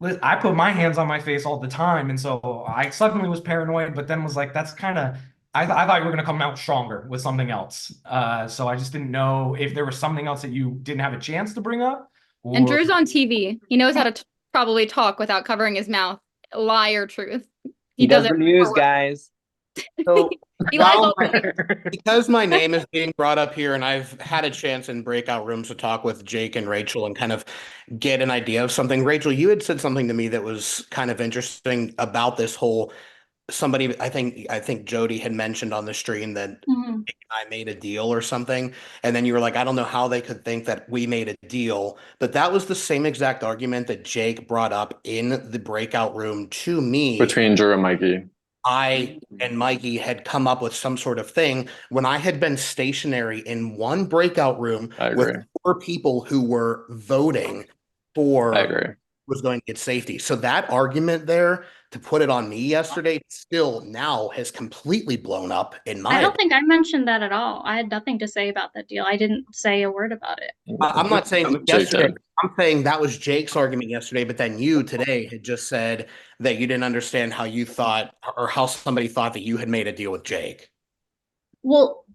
I put my hands on my face all the time, and so I suddenly was paranoid. But then was like, that's kind of. I thought you were going to come out stronger with something else. So I just didn't know if there was something else that you didn't have a chance to bring up. And Drew's on TV. He knows how to probably talk without covering his mouth. Lie or truth. He does the news, guys. So He lies all because my name is being brought up here and I've had a chance in breakout rooms to talk with Jake and Rachel and kind of get an idea of something. Rachel, you had said something to me that was kind of interesting about this whole somebody, I think Jody had mentioned on the stream that I made a deal or something. And then you were like, I don't know how they could think that we made a deal. But that was the same exact argument that Jake brought up in the breakout room to me. Between Drew and Mikey. I and Mikey had come up with some sort of thing when I had been stationary in one breakout room with 4 people who were voting for was going to get safety. So that argument there to put it on me yesterday still now has completely blown up in my I don't think I mentioned that at all. I had nothing to say about that deal. I didn't say a word about it. I'm not saying yesterday. I'm saying that was Jake's argument yesterday, but then you today had just said that you didn't understand how you thought or how somebody thought that you had made a deal with Jake. Well,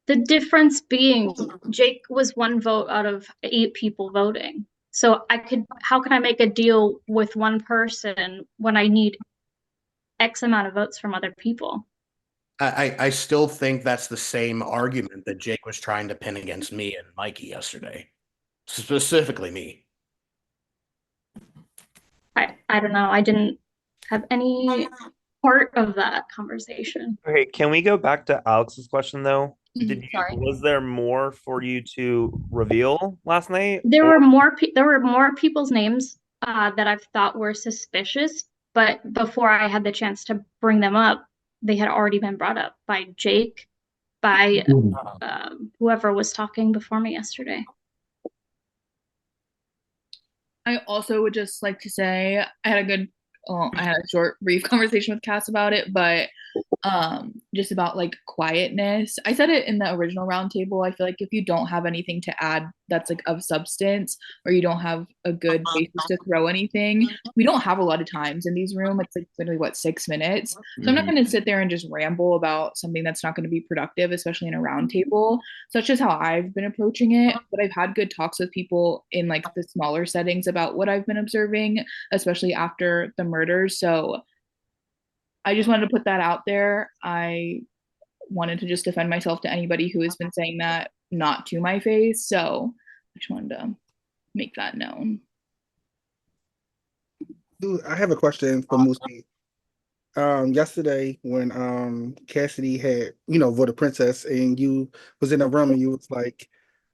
the difference being Jake was 1 vote out of 8 people voting. So how can I make a deal with one person when I need X amount of votes from other people? I still think that's the same argument that Jake was trying to pin against me and Mikey yesterday. Specifically me. I don't know. I didn't have any part of that conversation. Okay, can we go back to Alex's question though? Sorry. Was there more for you to reveal last night? There were more people's names that I've thought were suspicious, but before I had the chance to bring them up, they had already been brought up by Jake, by whoever was talking before me yesterday. I also would just like to say I had a short, brief conversation with Cass about it, but just about like quietness. I said it in the original roundtable. I feel like if you don't have anything to add that's like of substance, or you don't have a good basis to throw anything, we don't have a lot of times in these rooms. It's like literally 6 minutes. So I'm not going to sit there and just ramble about something that's not going to be productive, especially in a roundtable. So that's just how I've been approaching it. But I've had good talks with people in like the smaller settings about what I've been observing, especially after the murders. So I just wanted to put that out there. I wanted to just defend myself to anybody who has been saying that not to my face. So I just wanted to make that known. Dude, I have a question for Moosey. Yesterday when Cassidy had, voted Princess and you was in the room and you was like,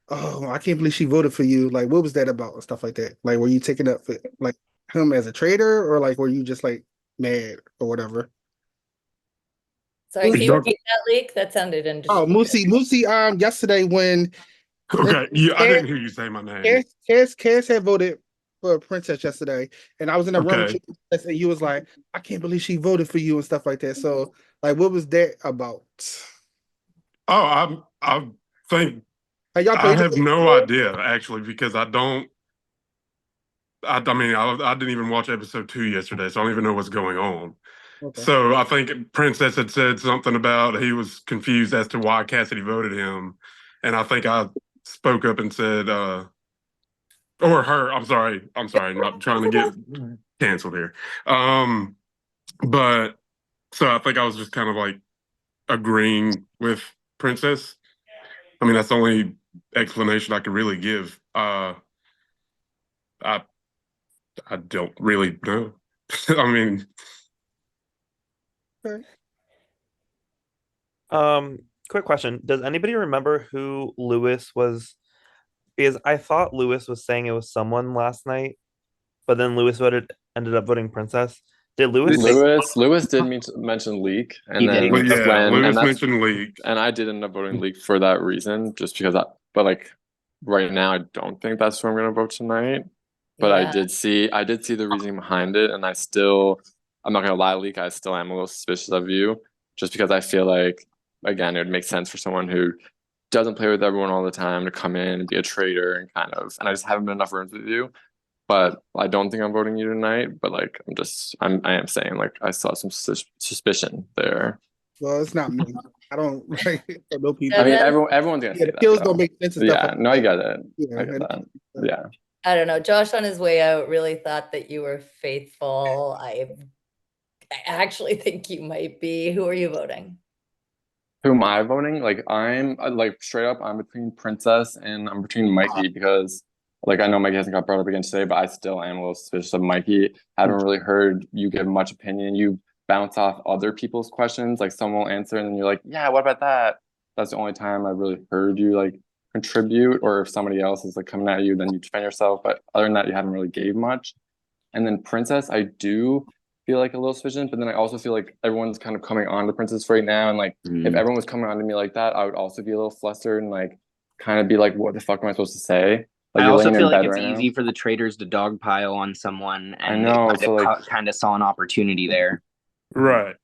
oh, I can't believe she voted for you. Like, what was that about and stuff like that? Like, were you taking up for like him as a traitor or like were you just like mad or whatever? Sorry, can you repeat that, Leak? That sounded interesting. Oh, Moosey, yesterday when I didn't hear you say my name. Cass had voted for Princess yesterday, and I was in a room with you, and you was like, I can't believe she voted for you and stuff like that. So, like, what was that about? Oh, I think I have no idea actually, because I don't. I mean, I didn't even watch episode 2 yesterday, so I don't even know what's going on. Okay. So I think Princess had said something about he was confused as to why Cassidy voted him, and I think I spoke up and said, or her. I'm sorry, not trying to get canceled here. But so I think I was just kind of like agreeing with Princess. I mean, that's the only explanation I could really give. I don't really know. I mean, Quick question. Does anybody remember who Lewis was? Because I thought Lewis was saying it was someone last night, but then ended up voting Princess. Did Lewis say Lewis did mention Leak, and He then did. Yeah, Lewis and mentioned Leak, and I did end up voting Leak for that reason, just because. But like right now, I don't think that's who I'm going to vote tonight. But Yeah. I did see the reasoning behind it, and I'm not going to lie, Leak. I still am a little suspicious of you, just because I feel like, again, it would make sense for someone who doesn't play with everyone all the time to come in and be a traitor and and I just haven't been enough rooms with you. But I don't think I'm voting you tonight. But like, I am saying like I saw some suspicion there. Well, it's not me. I don't know people. I mean, everyone's gonna say the that. kills don't make sense and stuff. Yeah, no, I get it. Yeah, I get that. Yeah. I don't know. Josh on his way out really thought that you were faithful. I actually think you might be. Who are you voting? Who am I voting? Like I'm like straight up, I'm between Princess and I'm between Mikey because like I know Mikey hasn't got brought up again today, but I still am a little suspicious of Mikey. I haven't really heard you give much opinion. You bounce off other people's questions, like someone will answer and then you're like, yeah, what about that? That's the only time I really heard you like contribute, or if somebody else is like coming at you, then you defend yourself. But other than that, you haven't really gave much. And then Princess, I do feel like a little suspicion, but then I also feel like everyone's kind of coming on to Princess right now. And like if everyone was coming on to me like that, I would also be a little flustered and like kind of be like, what the fuck am I supposed to say? Like I you're also laying feel in like bed it's right easy now. for the Traitors to dogpile on someone, and I know, they so like kind of saw an opportunity there. Right.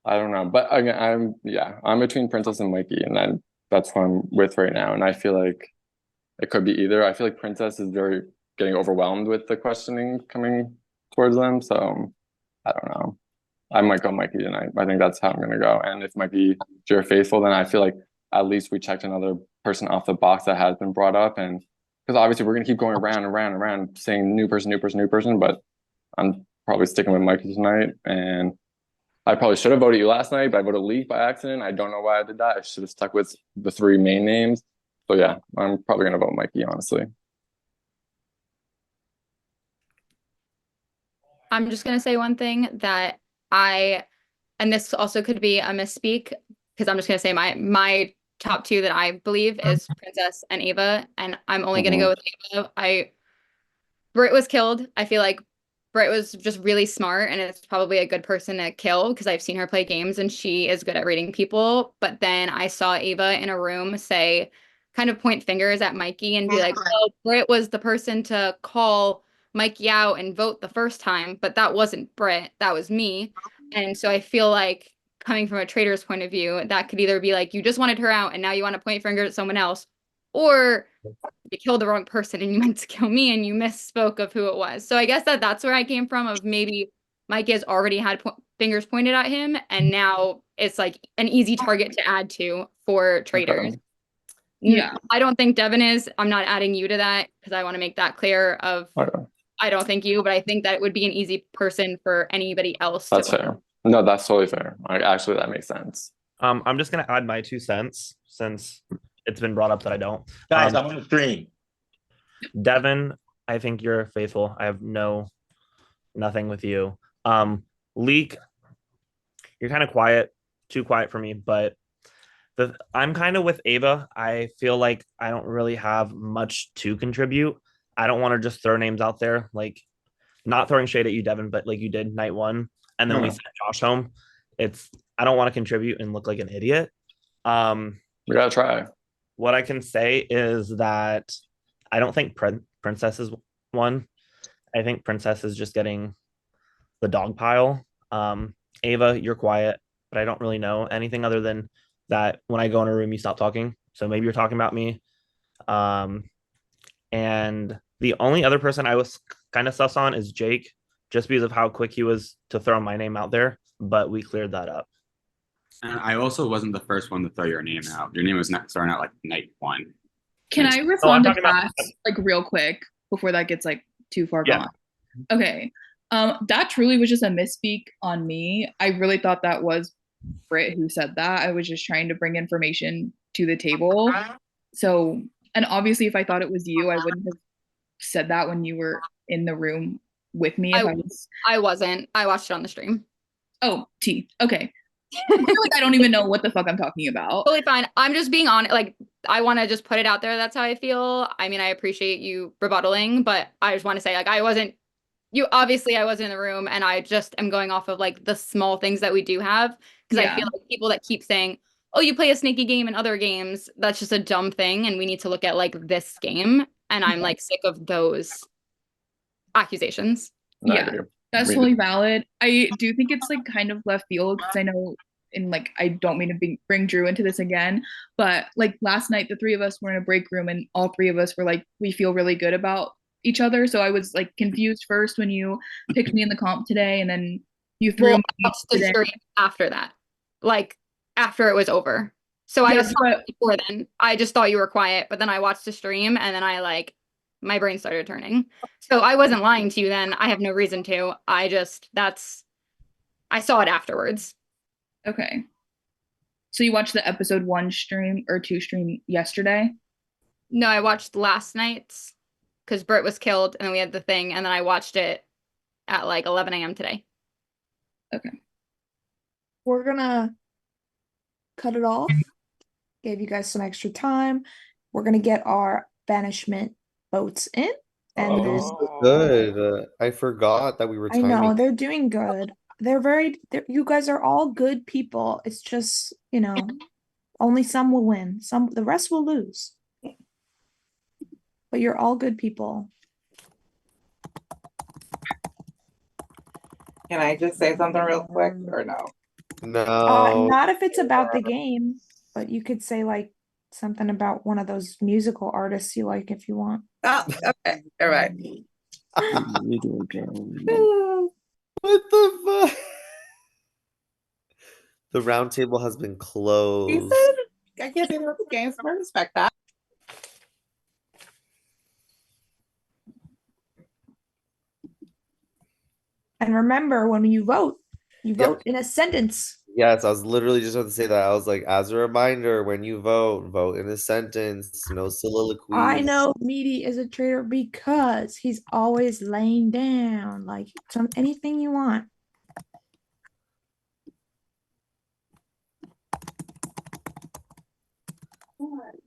I don't know, but again, I'm between Princess and Mikey, and then that's who I'm with right now. And I feel like it could be either. I feel like Princess is very getting overwhelmed with the questioning coming towards them, so I don't know. I might go Mikey tonight. I think that's how I'm gonna go. And if Mikey, if you're faithful, then I feel like at least we checked another person off the box that has been brought up, and because obviously we're gonna keep going around and around and around saying new person, new person, new person. But I'm probably sticking with Mikey tonight, and I probably should have voted you last night, but I voted Leaf by accident. I don't know why I did that. I should have stuck with the three main names. So yeah, I'm probably gonna vote Mikey, honestly. I'm just gonna say one thing that and this also could be a misspeak, because I'm just gonna say my top two that I believe is Princess and Ava, and I'm only gonna go with Ava. Britt was killed. I feel like Britt was just really smart, and it's probably a good person to kill because I've seen her play games and she is good at reading people. But then I saw Ava in a room say, kind of point fingers at Mikey and be like, well, Britt was the person to call Mikey out and vote the first time, but that wasn't Britt, that was me. And so I feel like coming from a traitor's point of view, that could either be like, you just wanted her out and now you want to point fingers at someone else, or you killed the wrong person and you meant to kill me and you misspoke of who it was. So I guess that's where I came from, of maybe Mike has already had fingers pointed at him and now it's like an easy target to add to for traitors. Okay. Yeah, I don't think Devin is. I'm not adding you to that because I want to make that clear of I don't think you, but I think that it would be an easy person for anybody else. That's fair. No, that's totally fair. Actually, that makes sense. I'm just gonna add my 2 cents since it's been brought up that I don't. Guys, I'm on the stream. Devin, I think you're faithful. I have nothing with you. Leak, you're kind of quiet, too quiet for me, but I'm kind of with Ava. I feel like I don't really have much to contribute. I don't want to just throw names out there, like not throwing shade at you, Devin, but like you did night one, and then we sent Josh home. I don't want to contribute and look like an idiot. We gotta try. What I can say is that I don't think Princess is one. I think Princess is just getting the dog pile. Ava, you're quiet, but I don't really know anything other than that when I go in a room, you stop talking. So maybe you're talking about me. And the only other person I was kind of sus on is Jake, just because of how quick he was to throw my name out there. but we cleared that up. And I also wasn't the first one to throw your name out. Your name was not starting out like night 1. Can I I'm respond to talking about- Cass like real quick before that gets like too far Yeah. gone? Okay. That truly was just a misspeak on me. I really thought that was Britt who said that. I was just trying to bring information to the table. So, and obviously if I thought it was you, I wouldn't have said that when you were in the room with me. I wasn't. I watched it on the stream. Oh, T. Okay. I feel like I don't even know what the fuck I'm talking about. Totally fine. I'm just being honest. Like, I want to just put it out there. That's how I feel. I mean, I appreciate you rebuttaling, but I just want to say, like, I wasn't in the room, and I just am going off of like the small things that we do have. Because I feel like people that keep saying, oh, you play a snaky game in other games, that's just a dumb thing. And we need to look at like this game. And I'm like sick of those accusations. Yeah, that's totally valid. I do think it's like kind of left field because I know, and like I don't mean to bring Drew into this again, but like last night the three of us were in a break room and all three of us were like, we feel really good about each other. So I was like confused first when you picked me in the comp today, and then you threw me the stream after that, like after it was over. So I just before then I just thought you were quiet, but then I watched the stream and then I like my brain started turning. So I wasn't lying to you then. I have no reason to. I saw it afterwards. Okay. So you watched the episode 1 stream or 2 stream yesterday? No, I watched last night's because Britt was killed and then we had the thing, and then I watched it at like 11 a.m. today. Okay. We're gonna cut it off. Gave you guys some extra time. We're gonna get our banishment votes in. And there's Good. I forgot that we were I timing. know they're doing good. You guys are all good people. It's just, only some will win. The rest will lose. But you're all good people. Can I just say something real quick or no? No. Not if it's about the game, but you could say like something about one of those musical artists you like if you want. Oh, okay. All right. What the fuck? The round table has been closed. I can't say about the game, so I respect that. And remember, when you vote in a sentence. Yes, I was literally just about to say that. I was like, as a reminder, when you vote in a sentence, no soliloquies. I know Meaty is a traitor because he's always laying down like anything you want.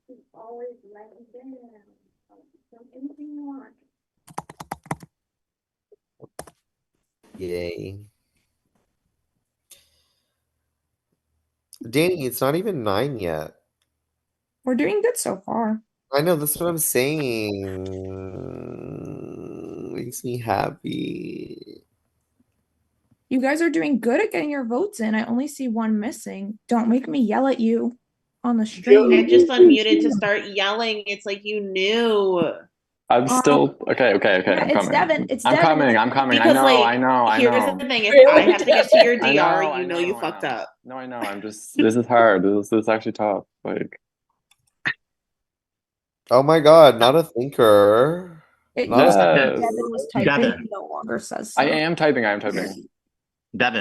He's always laying down anything you want. Yay. Danny, it's not even 9 yet. We're doing good so far. I know, that's what I'm saying. Makes me happy. You guys are doing good at getting your votes in. I only see one missing. Don't make me yell at you on the stream. I just unmuted to start yelling. It's like you knew. I'm still okay. I'm it's coming. Devin. It's I'm Devin. coming. Because, I know. Here's the thing: if I have to get to your DR, you know you fucked up. No, I know. I'm just. This is hard. This is actually tough. Like. Oh my god, not a thinker. Devin Yes. was typing. He no longer says so. I am typing. Devin.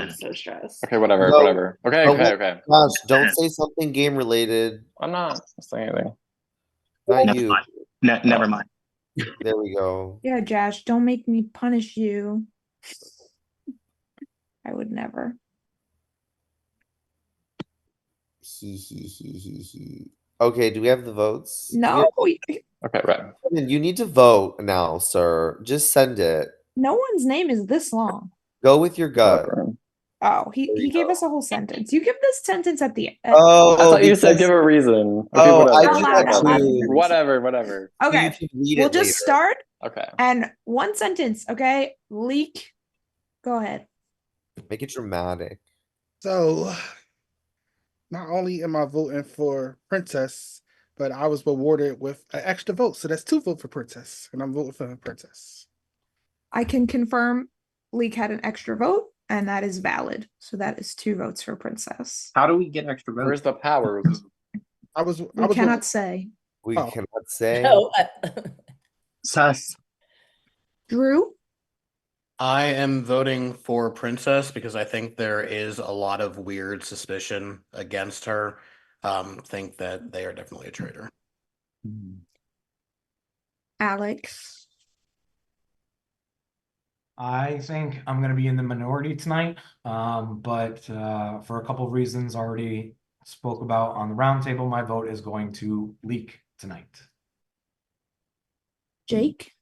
I'm so stressed. Okay, whatever. No. Whatever. Okay. Gosh, don't say something game related. I'm not saying anything. Not Never you. mind. Never mind. There we go. Yeah, Josh, don't make me punish you. I would never. He. Okay, do we have the votes? No. Okay, right. You need to vote now, sir. Just send it. No one's name is this long. Go with your gut. Oh, he gave us a whole sentence. You give this sentence at the end. Oh, I thought you said give a reason. Okay, whatever. Okay, we'll just start. Okay. And one sentence, okay? Leak. Go ahead. Make it dramatic. So, not only am I voting for Princess, but I was rewarded with an extra vote. So that's 2 votes for Princess, and I'm voting for Princess. I can confirm Leak had an extra vote. and that is valid. So that is 2 votes for Princess. How do we get extra votes? Where's the powers? We cannot say. We cannot say. No, Sus. Drew? I am voting for Princess because I think there is a lot of weird suspicion against her. Think that they are definitely a traitor. Alex? I think I'm going to be in the minority tonight, but for a couple of reasons already spoke about on the roundtable, my vote is going to Leak tonight. Jake?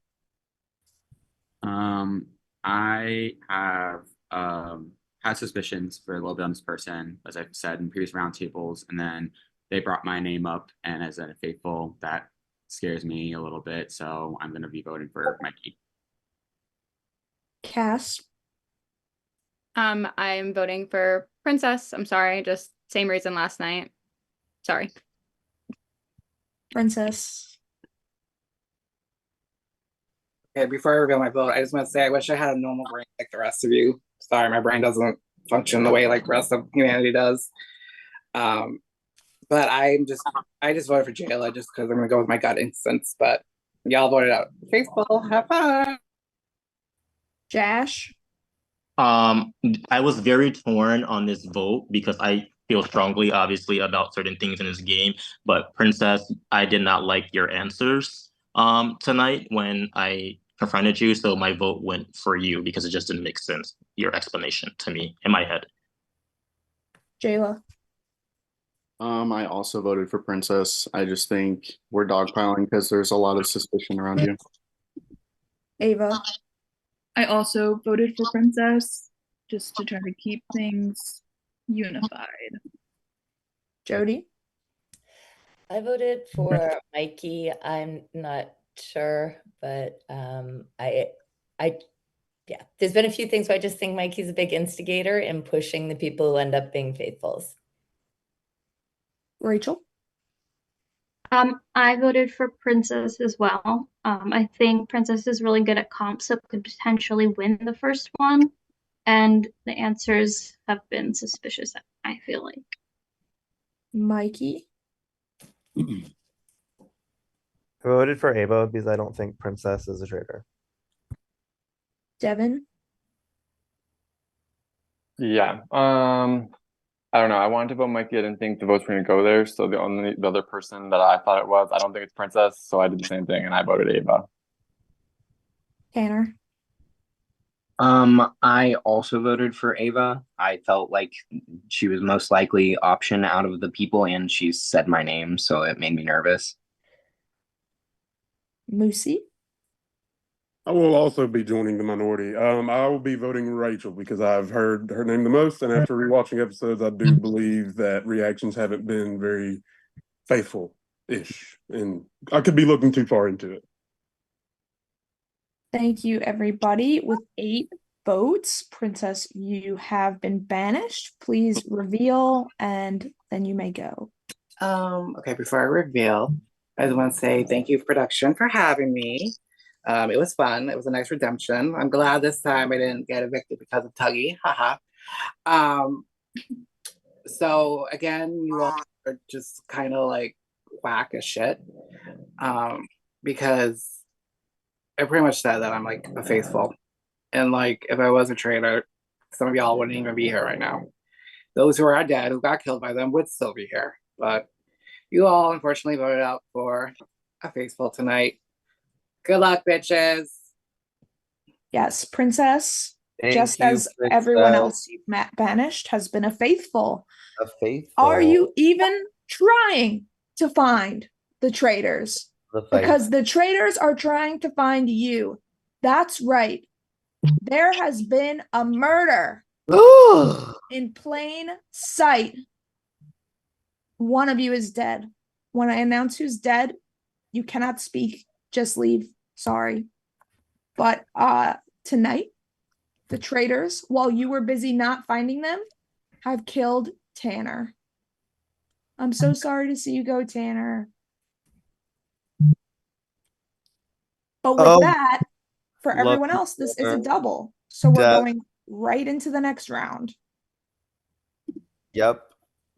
I have had suspicions for a little bit on this person, as I've said in previous roundtables, and then they brought my name up, and as a faithful, that scares me a little bit. So I'm going to be voting for Mikey. Cass? I'm voting for Princess. I'm sorry, just same reason last night. Sorry. Princess? Okay, before I reveal my vote, I just want to say I wish I had a normal brain like the rest of you. Sorry, my brain doesn't function the way like the rest of humanity does. But I just voted for Jayla just because I'm gonna go with my gut instincts. But y'all voted out. Faithful, have fun. Josh? I was very torn on this vote because I feel strongly, obviously, about certain things in this game. But Princess, I did not like your answers tonight when I confronted you. So my vote went for you because it just didn't make sense, your explanation to me in my head. Jayla? I also voted for Princess. I just think we're dogpiling because there's a lot of suspicion around you. Ava? I also voted for Princess just to try to keep things unified. Jody? I voted for Mikey. I'm not sure, but yeah, there's been a few things where I just think Mikey's a big instigator in pushing the people who end up being faithfuls. Rachel? I voted for Princess as well. I think Princess is really good at comps, so could potentially win the first one. And the answers have been suspicious, I feel like. Mikey? I voted for Ava because I don't think Princess is a traitor. Devin? Yeah. I don't know. I wanted to vote Mikey. I didn't think the votes were going to go there. So the other person that I thought it was, I don't think it's Princess. So I did the same thing and I voted Ava. Tanner? I also voted for Ava. I felt like she was most likely option out of the people, and she said my name, so it made me nervous. Moosey? I will also be joining the minority. I will be voting Rachel because I've heard her name the most, and after rewatching episodes, I do believe that reactions haven't been very faithful-ish, and I could be looking too far into it. Thank you, everybody. With 8 votes, Princess, you have been banished. Please reveal, and then you may go. Okay, before I reveal, I just want to say thank you, production, for having me. It was fun. It was a nice redemption. I'm glad this time I didn't get evicted because of Tuggy. Haha. So again, you all are just kind of like whack as shit. Because I pretty much said that I'm like a faithful. And like if I was a traitor, some of y'all wouldn't even be here right now. Those who are dead, who got killed by them, would still be here. But you all unfortunately voted out for a faithful tonight. Good luck, bitches. Yes, Princess, Thank just you, as everyone Princess. else you've banished, has been a faithful. A faithful. Are you even trying to find the traitors? Because the traitors are trying to find you. That's right. There has been a murder in plain sight. One of you is dead. When I announce who's dead, you cannot speak. Just leave. Sorry. But tonight, the traitors, while you were busy not finding them, have killed Tanner. I'm so sorry to see you go, Tanner. But with that, for everyone else, this is a double. So we're going right into the next round. Yep.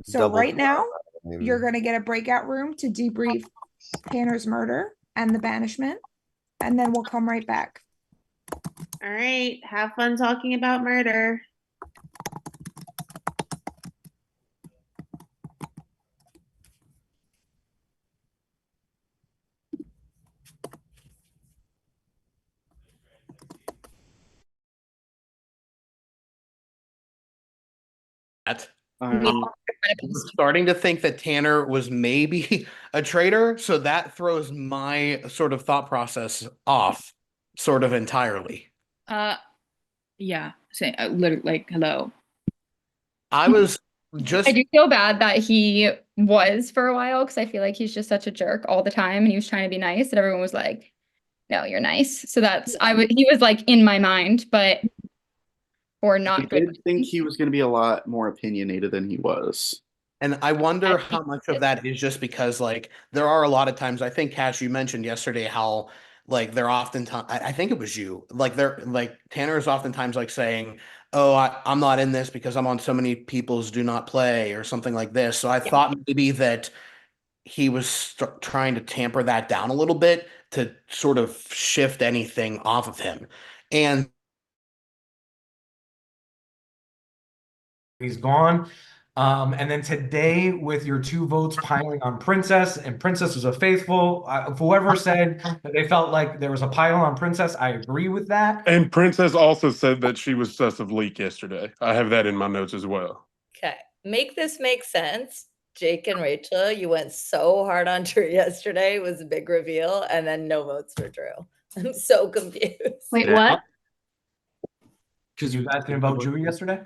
So Double right now, time. you're going to get a breakout room to debrief Tanner's murder and the banishment, and then we'll come right back. All right. Have fun talking about murder. I'm starting to think that Tanner was maybe a traitor, so that throws my sort of thought process off sort of entirely. Yeah, say literally, like, hello. I was just I do feel bad that he was for a while because I feel like he's just such a jerk all the time and he was trying to be nice and everyone was like, no, you're nice. So that's he was like in my mind, but or I not did think he was going to be a lot more opinionated than he was. And I wonder how much of that is just because, like, there are a lot of times, I think, Cash, you mentioned yesterday how, like, they're oftentimes, I think it was you, like, they're, like, Tanner is oftentimes, like, saying, oh, I'm not in this because I'm on so many people's do not play or something like this. So I thought maybe that he was trying to tamper that down a little bit to sort of shift anything off of him. And he's gone. And then today, with your 2 votes piling on Princess, and Princess was a faithful. Whoever said that they felt like there was a pile on Princess, I agree with that. And Princess also said that she was sus of Leak yesterday. I have that in my notes as well. Okay, make this make sense. Jake and Rachel, you went so hard on Drew yesterday. It was a big reveal, and then no votes for Drew. I'm so confused. Wait, what? Because you guys didn't vote Drew yesterday?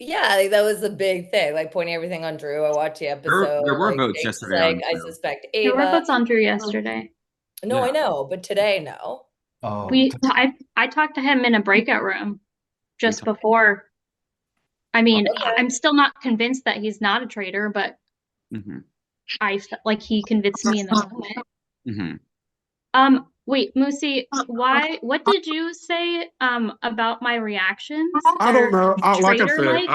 Yeah, like, that was a big thing, like pointing everything on Drew. I watched the episode. There were like, votes Jake's yesterday like, on I Drew. suspect There were Ava. votes on Drew yesterday. No, Yeah. I know, but today, no. Oh, I talked to him in a breakout room just before. I mean, I'm still not convinced that he's not a traitor, but I felt like he convinced me in the moment. Wait, Moosey, what did you say about my reactions? I don't know. Like I said, Traitor-like?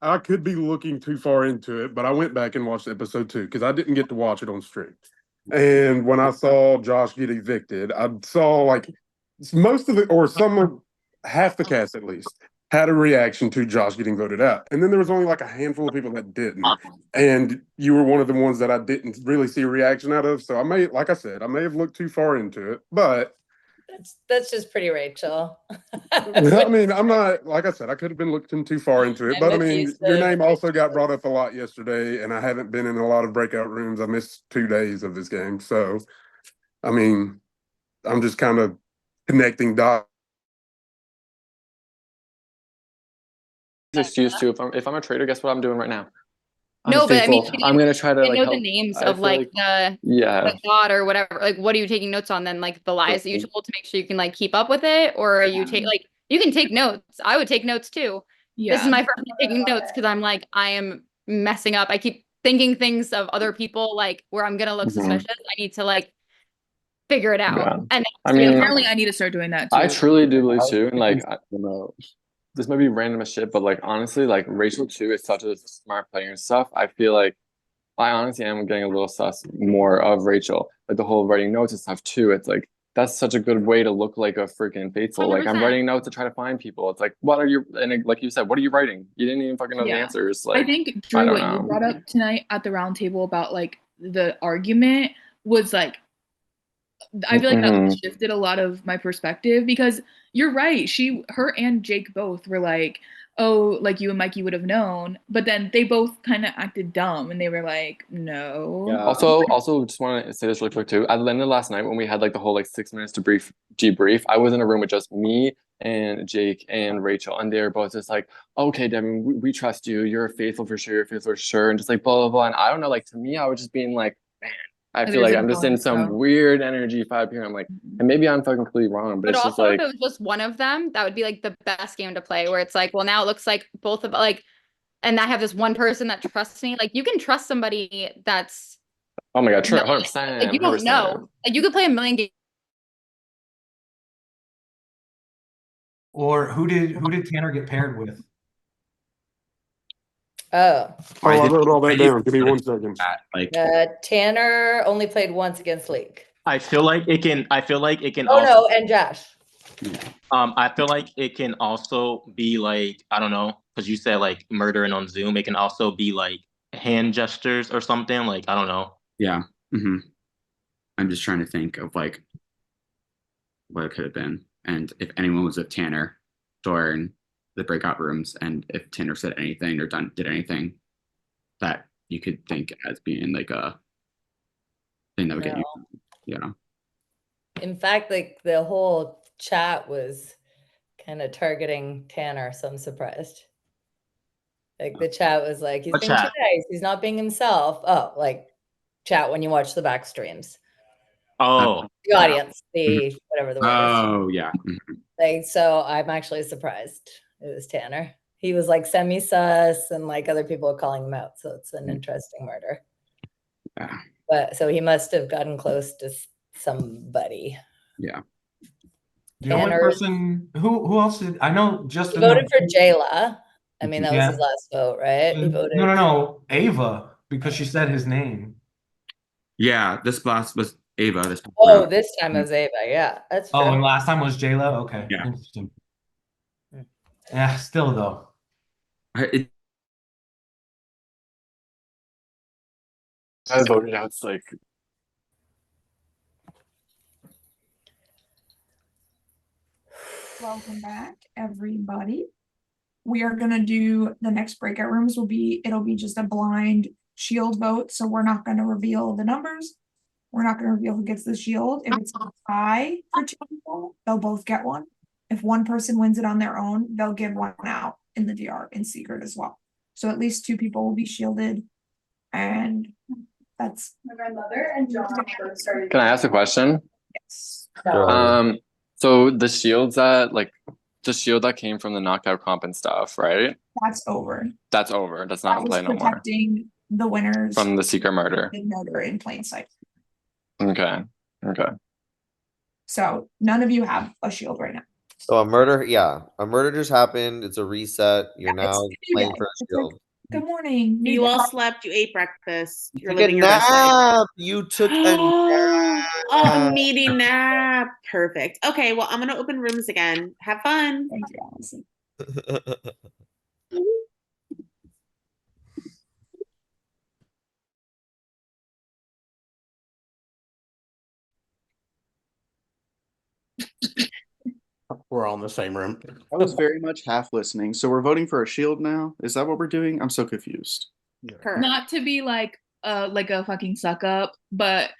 I could be looking too far into it, but I went back and watched episode 2 because I didn't get to watch it on stream. And when I saw Josh get evicted, I saw like most of it, or some of half the cast at least, had a reaction to Josh getting voted out. And then there was only like a handful of people that didn't. And you were one of the ones that I didn't really see a reaction out of. So I may, like I said, I may have looked too far into it, but That's just pretty Rachel. I mean, I'm not, like I said, I could have been looking too far into it, but I mean, your name also got brought up a lot yesterday, and I haven't been in a lot of breakout rooms. I missed 2 days of this game. So, I mean, I'm just kind of connecting dots. Excuse too. If I'm a traitor, guess what I'm doing right now? No, but I mean, I'm gonna try to you like know help. the names I of feel like the yeah. thought or whatever. Like, what are you taking notes on then? Like the lies that you told to make sure you can like keep up with it, or are you take like you can take notes. I would take notes too. This is Yeah. my first time taking notes because I'm like I am messing up. I keep thinking things of other people like where I'm gonna look suspicious. I need to like figure it out. Yeah. And I mean, apparently I need to start doing that too. I truly do believe too, and like I don't know, this might be random as shit, but like honestly, like Rachel too is such a smart player and stuff. I feel like I honestly am getting a little sus more of Rachel, like the whole writing notes and stuff too. It's like that's such a good way to look like a freaking faithful. Like I'm 100%. writing notes to try to find people. It's like, what are you? And like you said, what are you writing? You didn't even fucking know the answers. Like I think I Drew, don't what you know. brought up tonight at the round table about like the argument was like I feel like that like, shifted a lot of my perspective because you're right. Her and Jake both were like, oh, like you and Mikey would have known, but then they both kind of acted dumb and they were like, no. Also, just want to say this really quick too. At the end of last night, when we had like the whole like 6 minutes to debrief, I was in a room with just me and Jake and Rachel, and they were both just like, "Okay, Devin, we trust you. You're faithful for sure. You're faithful for sure," and just like blah blah blah. And I don't know, like to me, I was just being like, man, I feel like I'm just in some weird energy vibe here. I'm like, and maybe I'm fucking completely wrong, but But it's also, just like, if it was just one of them, that would be like the best game to play. Where it's like, well, now it looks like both of like, and I have this one person that trusts me. Like, you can trust somebody that's. oh my god, true, not- 100%. Like, you don't 100%. know. Like, you could play a million games. Or who did Tanner get paired with? Oh. I wrote all that down. Give me 1 second. Like Tanner only played once against League. I feel like it can Oh also no, and Josh. I feel like it can also be like, I don't know, because you said like murdering on Zoom. It can also be like hand gestures or something. Like, I don't know. Yeah. Mm-hmm. I'm just trying to think of like what it could have been, and if anyone was with Tanner during the breakout rooms, and if Tanner said anything or did anything that you could think as being like a thing that would get you. Yeah. In fact, like the whole chat was kind of targeting Tanner, so I'm surprised. Like the chat was like, he's What being too chat? nice, he's not being himself. Oh, like chat when you watch the back streams. Oh. The audience, the whatever the word is. Oh yeah. Like, so I'm actually surprised it was Tanner. He was like semi-sus and like other people are calling him out. So it's an interesting murder. Yeah. But so he must have gotten close to somebody. Yeah. The only person who else did I know just He voted for Jayla. I mean, that was Yeah. his last vote, right? He voted. No, Ava, because she said his name. Yeah, this last was Ava. This This time it was Ava. Yeah, that's true. Oh, and last time was Jayla? Okay. Yeah. Interesting. Yeah, still though. I voted out. It's like Welcome back, everybody. We are gonna do the next breakout rooms it'll be just a blind shield vote, so we're not gonna reveal the numbers. We're not gonna reveal who gets the shield. If it's a tie for 2 people, they'll both get one. If one person wins it on their own, they'll give one out in the DR in secret as well. So at least 2 people will be shielded, and that's my grandmother and John started. Can I ask a question? Yes. So the shields the shield that came from the knockout comp and stuff, right? That's over. That's over. That's not in play no more. Protecting the winners From the secret murder. Murder in plain sight. Okay. So none of you have a shield right now. So a murder just happened. It's a reset. You're now playing for a shield. Good morning. You all slept. You ate breakfast. You're Took a living your best life. nap. You took a nap. A meaty nap. Perfect. Okay, well, I'm gonna open rooms again. Have fun. Thank you, Allison. We're all in the same room. I was very much half listening. So we're voting for a shield now? Is that what we're doing? I'm so confused. Not to be like a fucking suck up, but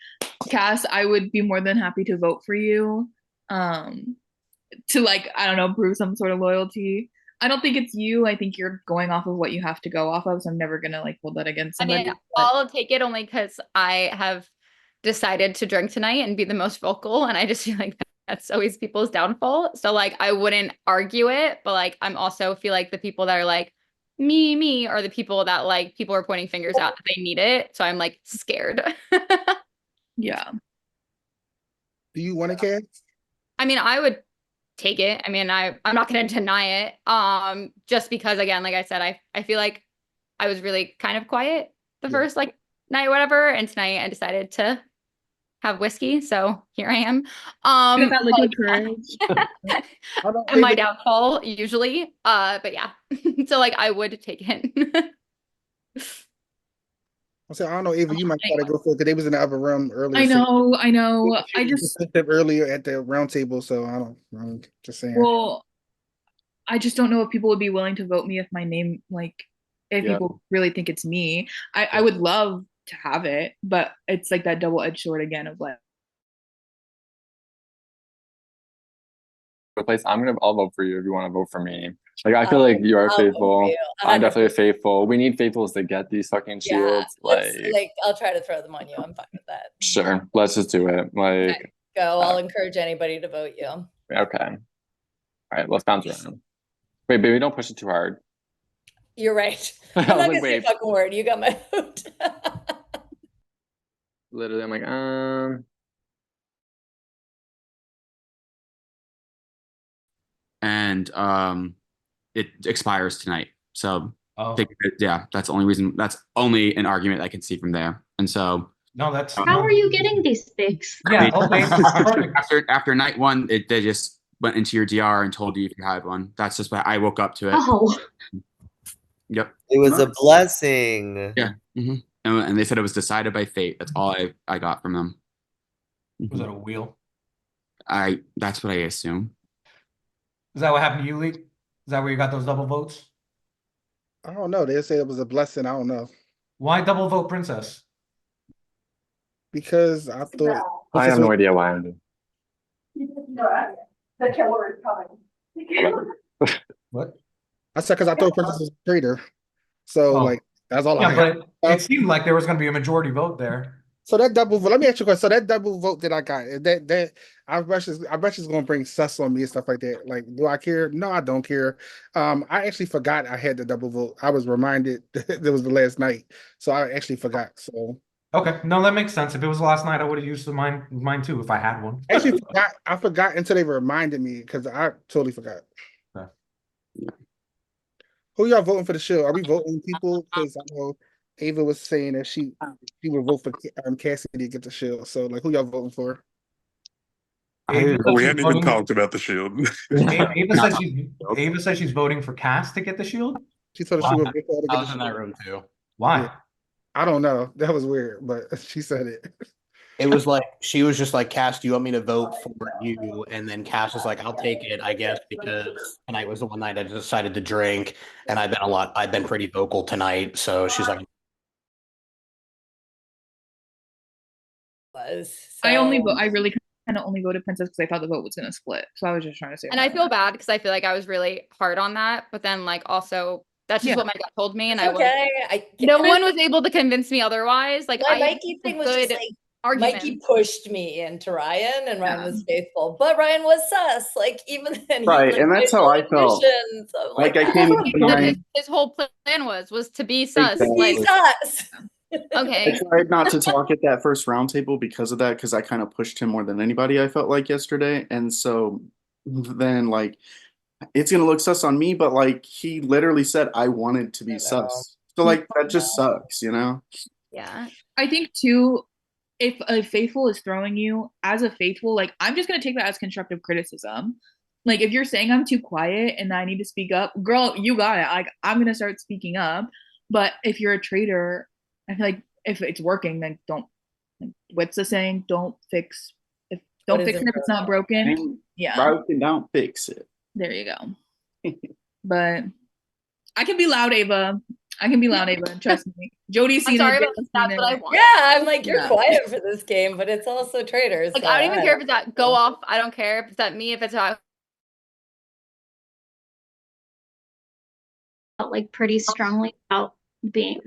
Cass, I would be more than happy to vote for you. To like, I don't know, prove some sort of loyalty. I don't think it's you. I think you're going off of what you have to go off of. So I'm never gonna like hold that against somebody. I mean, I'll take it only because I have decided to drink tonight and be the most vocal, and I just feel like that's always people's downfall. So like, I wouldn't argue it, but like, I'm also feel like the people that are like me are the people that like people are pointing fingers out that they need it. So I'm like scared. Yeah. Do you want to cast? I mean, I would take it. I mean, I'm not going to deny it. Just because again, like I said, I feel like I was really kind of quiet the first like night, whatever. And tonight I decided to have whiskey. So here I am. That liquid courage. And my downfall usually. But yeah. So like I would take it. I said, I don't know, Ava, you might try to go for it because they was in the other room earlier. I know. I just earlier at the round table, so I'm just saying. well, I just don't know if people would be willing to vote me if my name if people really think it's me. I would love to have it, but it's like that double-edged sword again of like Place I'll vote for you if you want to vote for me. Like I feel like you are faithful. I'm definitely faithful. We need faithfuls to get these fucking shields. Like I'll try to throw them on you. I'm fine with that. Sure, let's just do it. Like Go. I'll encourage anybody to vote you. okay. All right, let's bounce around. Wait, baby, don't push it too hard. You're right. I'm not gonna say a fucking word. You got my vote. Literally, I'm like, And and it expires tonight. So Oh. yeah, that's the only reason. That's only an argument I can see from there. And so no, that's how are you getting these fix? Yeah, okay. after night one, they just went into your DR and told you if you had one. That's just why I woke up to it. Oh. Yep. It was a blessing. Yeah. And they said it was decided by fate. That's all I got from them. Was it a wheel? That's what I assume. Is that what happened to you, Lee? Is that where you got those double votes? I don't know. They say it was a blessing. I don't know. Why double vote Princess? Because I thought I have no idea why I'm doing. The killer is coming. What? I said because I thought Princess was a traitor. So like that's all I Yeah, got. but it seemed like there was going to be a majority vote there. So that double vote. Let me ask you a question. So that double vote that I got, that I bet she's gonna bring sus on me and stuff like that. Like, do I care? No, I don't care. I actually forgot I had the double vote. I was reminded that it was the last night, so I actually forgot. So okay, no, that makes sense. If it was last night, I would have used mine too if I had one. actually I forgot until they reminded me because I totally forgot. Okay. Who y'all voting for the show? Are we voting people? Because I know Ava was saying that she would vote for Cassidy to get the shield. So like, who y'all voting for? We hadn't even talked about the shield. Ava said she's voting for Cass to get the shield. She told us she would vote for her to get I the was in shield. that room too. Why? Yeah. I don't know. That was weird, but she said it. It was like she was just like, Cass, do you want me to vote for you? And then Cass was like, I'll take it, I guess, because tonight was the one night I decided to drink, and I've been pretty vocal tonight. So she's like, I really kind of only voted Princess because I thought the vote was gonna split. So I was just trying to say. And I feel bad because I feel like I was really hard on that, but then like also that's just what my gut told me, and no one was able to convince me otherwise. Like my Mikey thing was just like Mikey pushed me into Ryan, and Ryan was faithful, but Ryan was sus. Like even then, right, and that's how I felt. Like I came his whole plan was to be sus. Exactly. Like sus. Okay. I tried not to talk at that first roundtable because of that, because I kind of pushed him more than anybody I felt like yesterday. And so then like it's gonna look sus on me, but like he literally said I wanted to be sus. So like that just sucks, you know? Yeah. I think too, if a faithful is throwing you as a faithful, like I'm just gonna take that as constructive criticism. Like if you're saying I'm too quiet and I need to speak up, girl, you got it. Like I'm gonna start speaking up. But if you're a traitor, I feel like if it's working, then don't. Like, what's the saying? Don't fix it if it's not broken. Yeah. Broken, don't fix it. There you go. But I can be loud, Ava. I can be loud, Ava. Trust me. Jody's seen sorry, it. but that's what I want. Yeah, I'm like, you're quiet for this game, but it's also Traitors. Like I don't even care if it's that go off. I don't care if it's at me. If it's not. Like pretty strongly about being.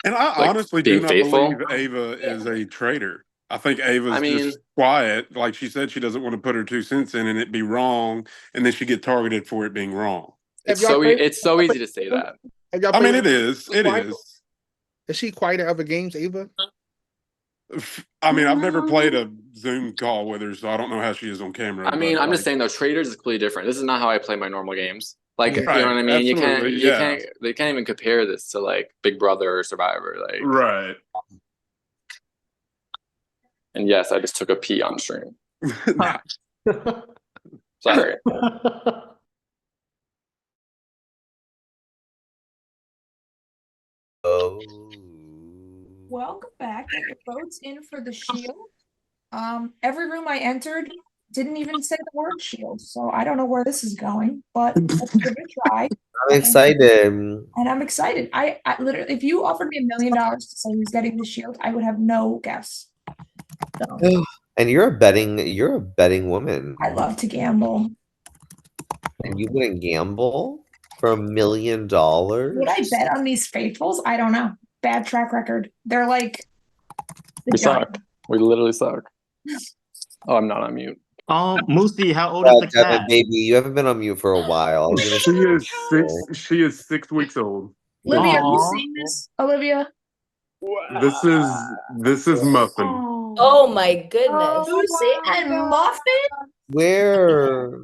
And I Like, honestly being do not faithful? believe Ava is a traitor. I think Ava's just quiet. Like she said, she doesn't want to put her 2 cents in and it be wrong, and then she get targeted for it being wrong. It's so easy to say that. I mean, it is. It is. Is she quiet at other games, Ava? I mean, I've never played a Zoom call with her, so I don't know how she is on camera. I mean, but, I'm just saying though, Traitors is completely different. This is not how I play my normal games. Like, Yeah. you know what I mean? Absolutely, They can't even compare this to like Big Brother or Survivor. Like, right. And yes, I just took a pee on stream. Sorry. Welcome back. Get your votes in for the shield. Every room I entered didn't even say the word shield, so I don't know where this is going, but let's give it a try. I'm excited. And I'm excited. I literally, if you offered me $1 million to say who's getting the shield, I would have no guess. So, And you're a betting woman. I love to gamble. And you wouldn't gamble for $1 million? Would I bet on these faithfuls? I don't know. Bad track record. They're like We suck. We literally suck. Oh, I'm not on mute. Oh, Moosey, how old is the Devin, cat? baby, you haven't been on mute for a while. She is 6 weeks old. Olivia, have you seen this? Olivia? This is Muffin. Oh my goodness. Lucy and Muffin? Where?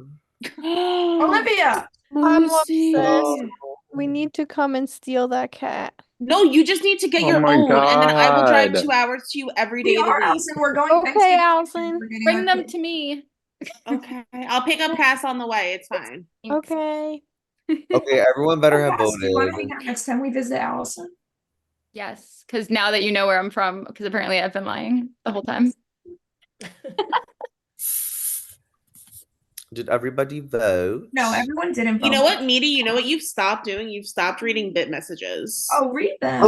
Olivia. I'm upset. Lucy. We need to come and steal that cat. No, you just need to get Oh your my own, and then I will drive God. 2 hours to you every We day of the are, week. Allison. We're going Okay, Thanksgiving. Allison. We're getting Bring our them kids. to me. Okay, I'll pick up Cass on the way. It's fine. Okay. Okay, everyone better have Cass, do you want to voted. hang out next time we visit Allison? Yes, because now that you know where I'm from, because apparently I've been lying the whole time. Did everybody vote? No, everyone didn't vote. You know what, Meaty? You know what you've stopped doing? You've stopped reading bit messages. Oh, read them.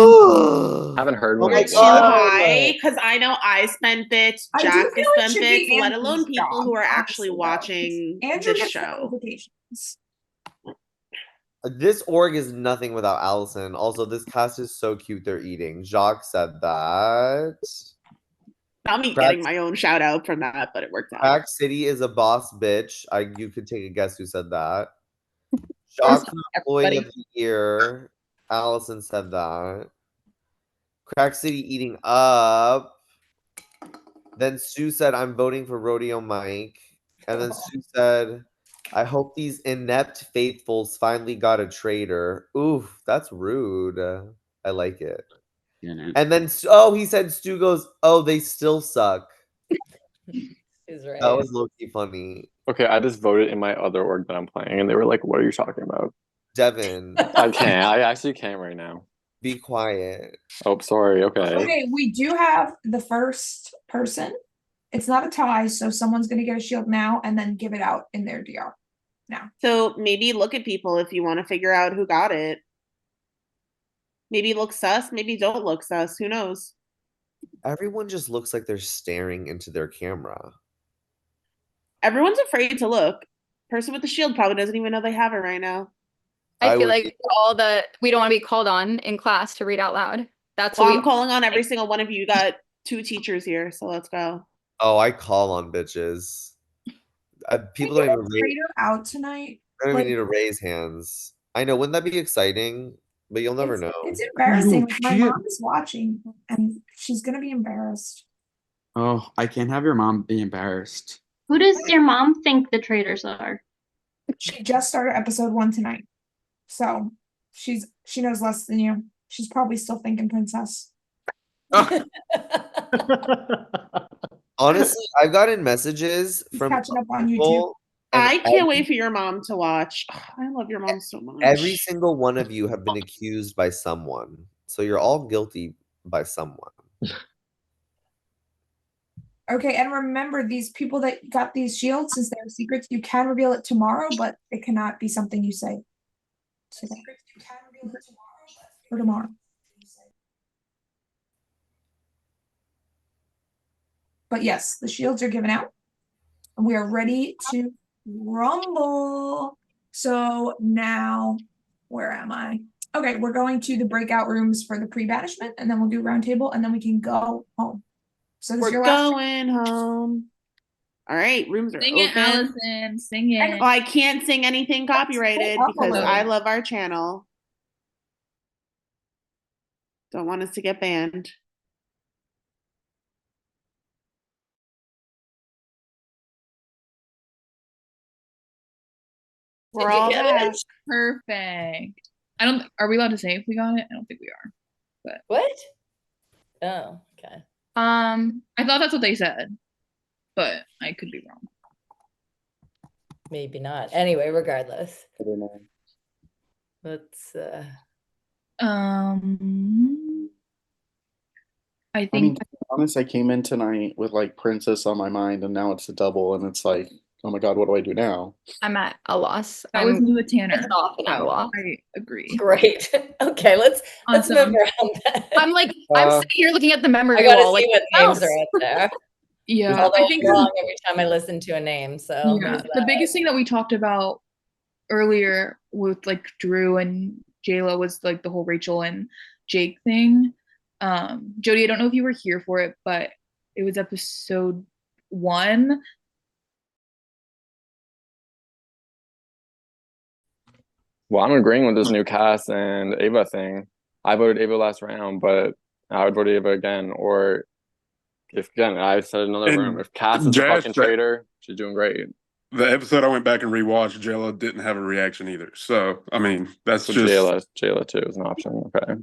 Haven't heard Oh one. my You're too God. high, because I know I spend bits, I do Jack feel has it spent should be bits, let Andrew's alone people job, who are actually honestly, though. watching Andrew this gets the show. notifications. This org is nothing without Allison. Also, this cast is so cute they're eating. Jacques said that. Not me Crack, getting my own shout out from that, but it worked out. Crack City is a boss bitch. You could take a guess who said that. Jacques employee of the year. Allison said that. Crack City eating up. Then Sue said, I'm voting for Rodeo Mike. And then Sue said, I hope these inept faithfuls finally got a traitor. Oof, that's rude. I like it. And then, he said, Stu goes, oh, they still suck. He's right. That was low-key funny. Okay, I just voted in my other org that I'm playing, and they were like, what are you talking about? Devin. I can't. I actually can't right now. Be quiet. Oh, sorry. Okay. Okay, we do have the first person. It's not a tie, so someone's going to get a shield now and then give it out in their DR now. So maybe look at people if you want to figure out who got it. Maybe look sus, maybe don't look sus. Who knows? Everyone just looks like they're staring into their camera. Everyone's afraid to look. Person with the shield probably doesn't even know they have it right now. I feel like we don't want to be called on in class to read out loud. That's Well, what I'm calling on every single one of you. You got 2 teachers here, so let's go. Oh, I call on bitches. People don't even raise, Trader out tonight. don't even Like, need to raise hands. I know, wouldn't that be exciting? But you'll never know. it's embarrassing. No Like, my shit. mom is watching, and she's gonna be embarrassed. Oh, I can't have your mom be embarrassed. Who does your mom think the traitors are? She just started episode 1 tonight, so she knows less than you. She's probably still thinking princess. Honestly, I've gotten messages She's from catching up on YouTube. people, and I can't wait for your mom to watch. I love your mom so much. every single one of you have been accused by someone. So you're all guilty by someone. Okay, and remember, these people that got these shields, since they're secrets, you can reveal it tomorrow, but it cannot be something you say today. Or tomorrow. But yes, the shields are given out. And we are ready to rumble. So now, where am I? Okay, we're going to the breakout rooms for the pre-banishment, and then we'll do roundtable, and then we can go home. So this is your We're last. going home. All right, rooms are Sing open. it, Allison. Sing it. Oh, I can't sing anything copyrighted because I love our channel. Don't want us to get banned. We're all back. Perfect. Are we allowed to say if we got it? I don't think we are. But what? Oh, okay. I thought that's what they said, but I could be wrong. Maybe not. Anyway, regardless. I don't know. Let's I think I mean, to be honest, I came in tonight with like Princess on my mind, and now it's a double, and it's like, oh my God, what do I do now? I'm at a loss. That was me with Tanner. It's off and I'm So lost. I agree. great. Okay, let's move around. I'm like, I'm sitting here looking at the memory I gotta wall. see Like, what names are out there. Yeah, Although I think I'm wrong every time I listen to a name. So yeah, there's the that. biggest thing that we talked about earlier with like Drew and Jayla was like the whole Rachel and Jake thing. Jody, I don't know if you were here for it, but it was episode 1. Well, I'm agreeing with this new cast and Ava thing. I voted Ava last round, but I would vote Ava again. Or if again, I said another And room. If Cass is a Jazz fucking said- traitor, she's doing great. the episode I went back and rewatched, Jayla didn't have a reaction either. So I mean, that's So just Jayla too is an option. Okay.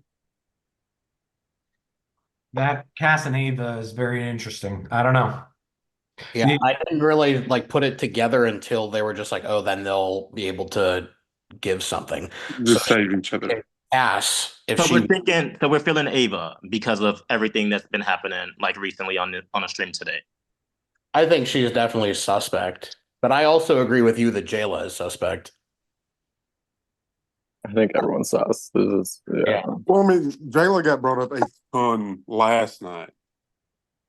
That Cass and Ava is very interesting. I don't know. Yeah, I didn't really like put it together until they were just like, oh, then they'll be able to give something. just save each other. Ass if So she we're thinking, so we're feeling Ava because of everything that's been happening like recently on a stream today. I think she is definitely a suspect. But I also agree with you that Jayla is suspect. I think everyone's sus. This is yeah. Well, I mean, Jayla got brought up a ton last night,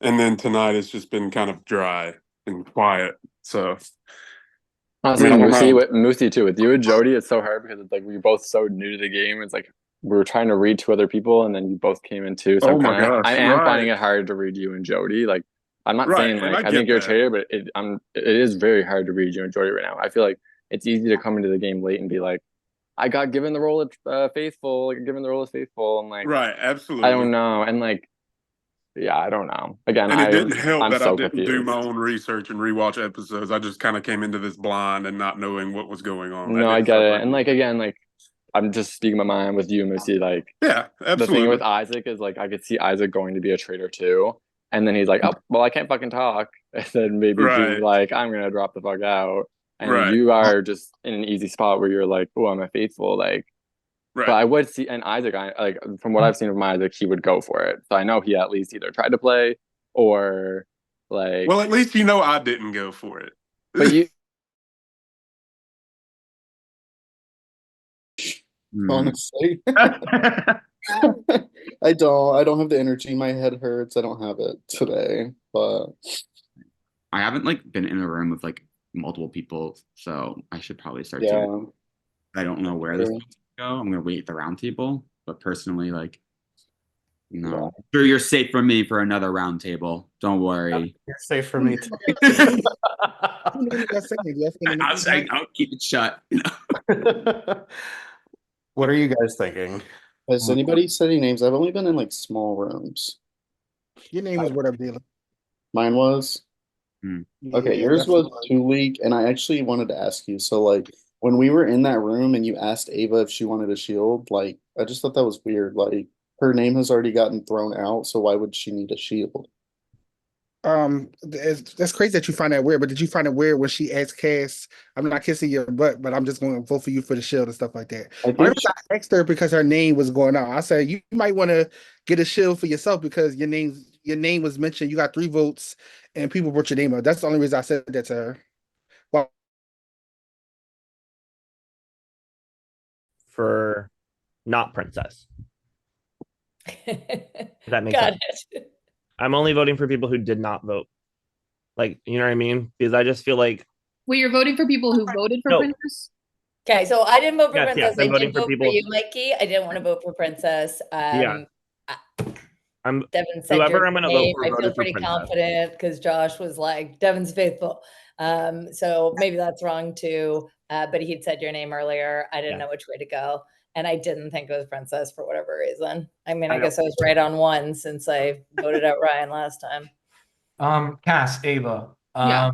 and then tonight it's just been kind of dry and quiet. So Honestly, I mean, I don't know. with Musi too. With you and Jody, it's so hard because it's like we're both so new to the game. It's like we're trying to read to other people, and then you both came in too. So Oh my gosh, I am finding right. it hard to read you and Jody. Like I'm not Right, saying and like I I think get you're a that. traitor, but it is very hard to read you and Jody right now. I feel like it's easy to come into the game late and be like, I got given the role of faithful, like given the role as faithful, and like Right, absolutely. I don't know, and like yeah, I don't know. Again, And it didn't help I'm that I so didn't do confused. my own research and rewatch episodes. I just kind of came into this blind and not knowing what was going on. No, I get it, and like again, like I'm just speaking my mind with you, Missy. Like, yeah, the absolutely. thing with Isaac is like I could see Isaac going to be a traitor too, and then he's like, oh, well, I can't fucking talk, and then maybe being Right. like, I'm gonna drop the fuck out, and Right. you are just in an easy spot where you're like, oh, I'm a faithful, like. Right. But I would see, and Isaac, I like from what I've seen of my Isaac, he would go for it. So I know he at least either tried to play or like. Well, at least you know I didn't go for it. But you. Honestly, I don't have the energy. My head hurts. I don't have it today, but I haven't like been in a room with like multiple people, so I should probably start yeah. doing it. I don't know where this is going to go. I'm gonna wait at the round table, but personally, like, no. Sure, you're safe from me for another round table. Don't worry. You're safe for me too. I'll keep it shut. What are you guys thinking? Has anybody said any names? I've only been in like small rooms. Your name was what up, dealer? Mine was? Okay, Yeah, yours was definitely. 2 week, and I actually wanted to ask you. So, like, when we were in that room and you asked Ava if she wanted a shield, like, I just thought that was weird. Like, her name has already gotten thrown out, so why would she need a shield? That's crazy that you find that weird, but did you find it weird when she asked Cass, I'm not kissing your butt, but I'm just going to vote for you for the shield and stuff like that? I asked her because her name was going out. I said, you might want to get a shield for yourself because your name was mentioned. You got 3 votes and people brought your name up. That's the only reason I said that to her. Well, For not princess. If that makes Got sense. it. I'm only voting for people who did not vote. Like, you know what I mean? Because I just feel like Wait, you're voting for people who voted for Princess? Okay, so I didn't vote for Yes, Princess. yes, I'm I voting did for vote people- for you, Mikey. I didn't want to vote for Princess. Yeah. Devin said whoever your I'm gonna vote name. for I feel voted for pretty Princess. confident because Josh was like, Devin's faithful. So maybe that's wrong too. But he'd said your name earlier. I didn't know which way to go. And I didn't think it was Princess for whatever reason. I mean, I guess I was right on one since I voted out Ryan last time. Cass, Ava. Yeah.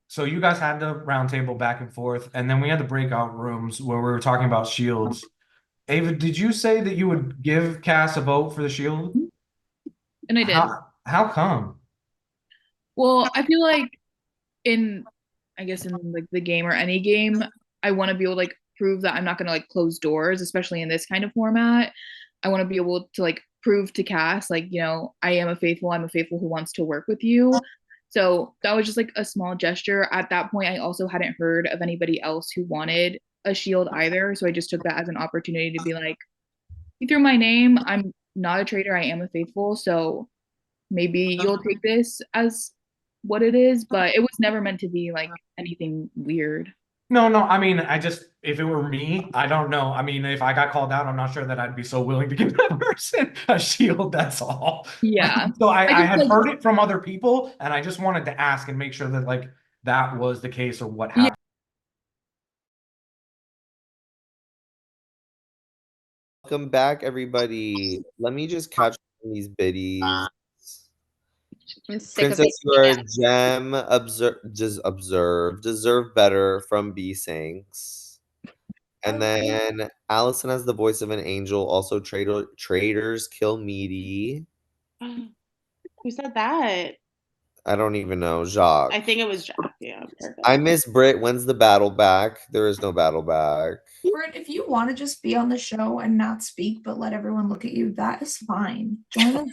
So you guys had the round table back and forth, and then we had the breakout rooms where we were talking about shields. Ava, did you say that you would give Cass a vote for the shield? And I did. How come? Well, I feel like I guess in like the game or any game, I want to be able to like prove that I'm not going to like close doors, especially in this kind of format. I want to be able to like prove to Cass, like, you know, I'm a faithful who wants to work with you. So that was just like a small gesture. At that point, I also hadn't heard of anybody else who wanted a shield either. So I just took that as an opportunity to be like, you threw my name. I'm not a traitor. I am a faithful. So maybe you'll take this as what it is, but it was never meant to be like anything weird. No, I mean, if it were me, I don't know. I mean, if I got called out, I'm not sure that I'd be so willing to give that person a shield, that's all. Yeah. So I just, had like, heard it from other people, and I just wanted to ask and make sure that like that was the case or what happened. Welcome back, everybody. Let me just catch these biddies. I'm sick of Princess, it. you are a gem. Deserve better from B Sinks. And then Allison has the voice of an angel. Also, traitors kill meaty. Who said that? I don't even know. Jacques. I think it was Jack. Yeah, perfect. I miss Brit. When's the battle back? There is no battle back. Britt, if you want to just be on the show and not speak, but let everyone look at you, that is fine. Join us.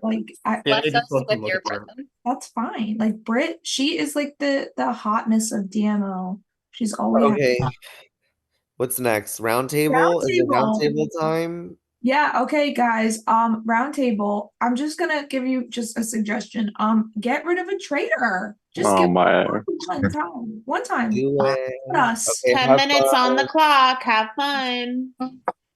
Like, Bless us with your presence. that's fine. Like Britt, she is like the hotness of DMO. She's always Okay. What's next? Roundtable? Is it roundtable time? Yeah, okay, guys. Roundtable. I'm just gonna give you just a suggestion. Get rid of a traitor. Just Oh give my. one time. One time. Do it. Us. Okay, 10 minutes on the clock. Have fun.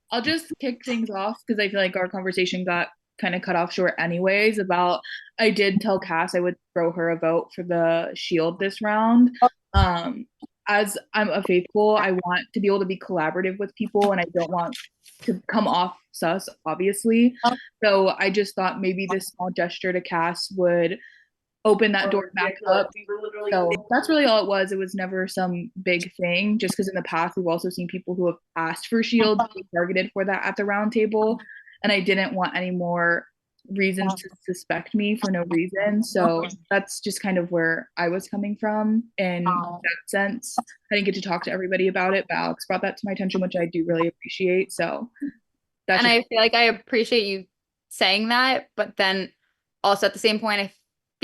I'll just kick things off because I feel like our conversation got kind of cut off short anyways about I did tell Cass I would throw her a vote for the shield this round. As I'm a faithful, I want to be able to be collaborative with people and I don't want to come off sus, obviously. So I just thought maybe this small gesture to Cass would open that door back up. So that's really all it was. It was never some big thing, just because in the past we've also seen people who have asked for shields be targeted for that at the round table. And I didn't want any more reasons to suspect me for no reason. So that's just kind of where I was coming from in that sense. I didn't get to talk to everybody about it, but Alex brought that to my attention, which I do really appreciate. So that's and I feel like I appreciate you saying that, but then also at the same point,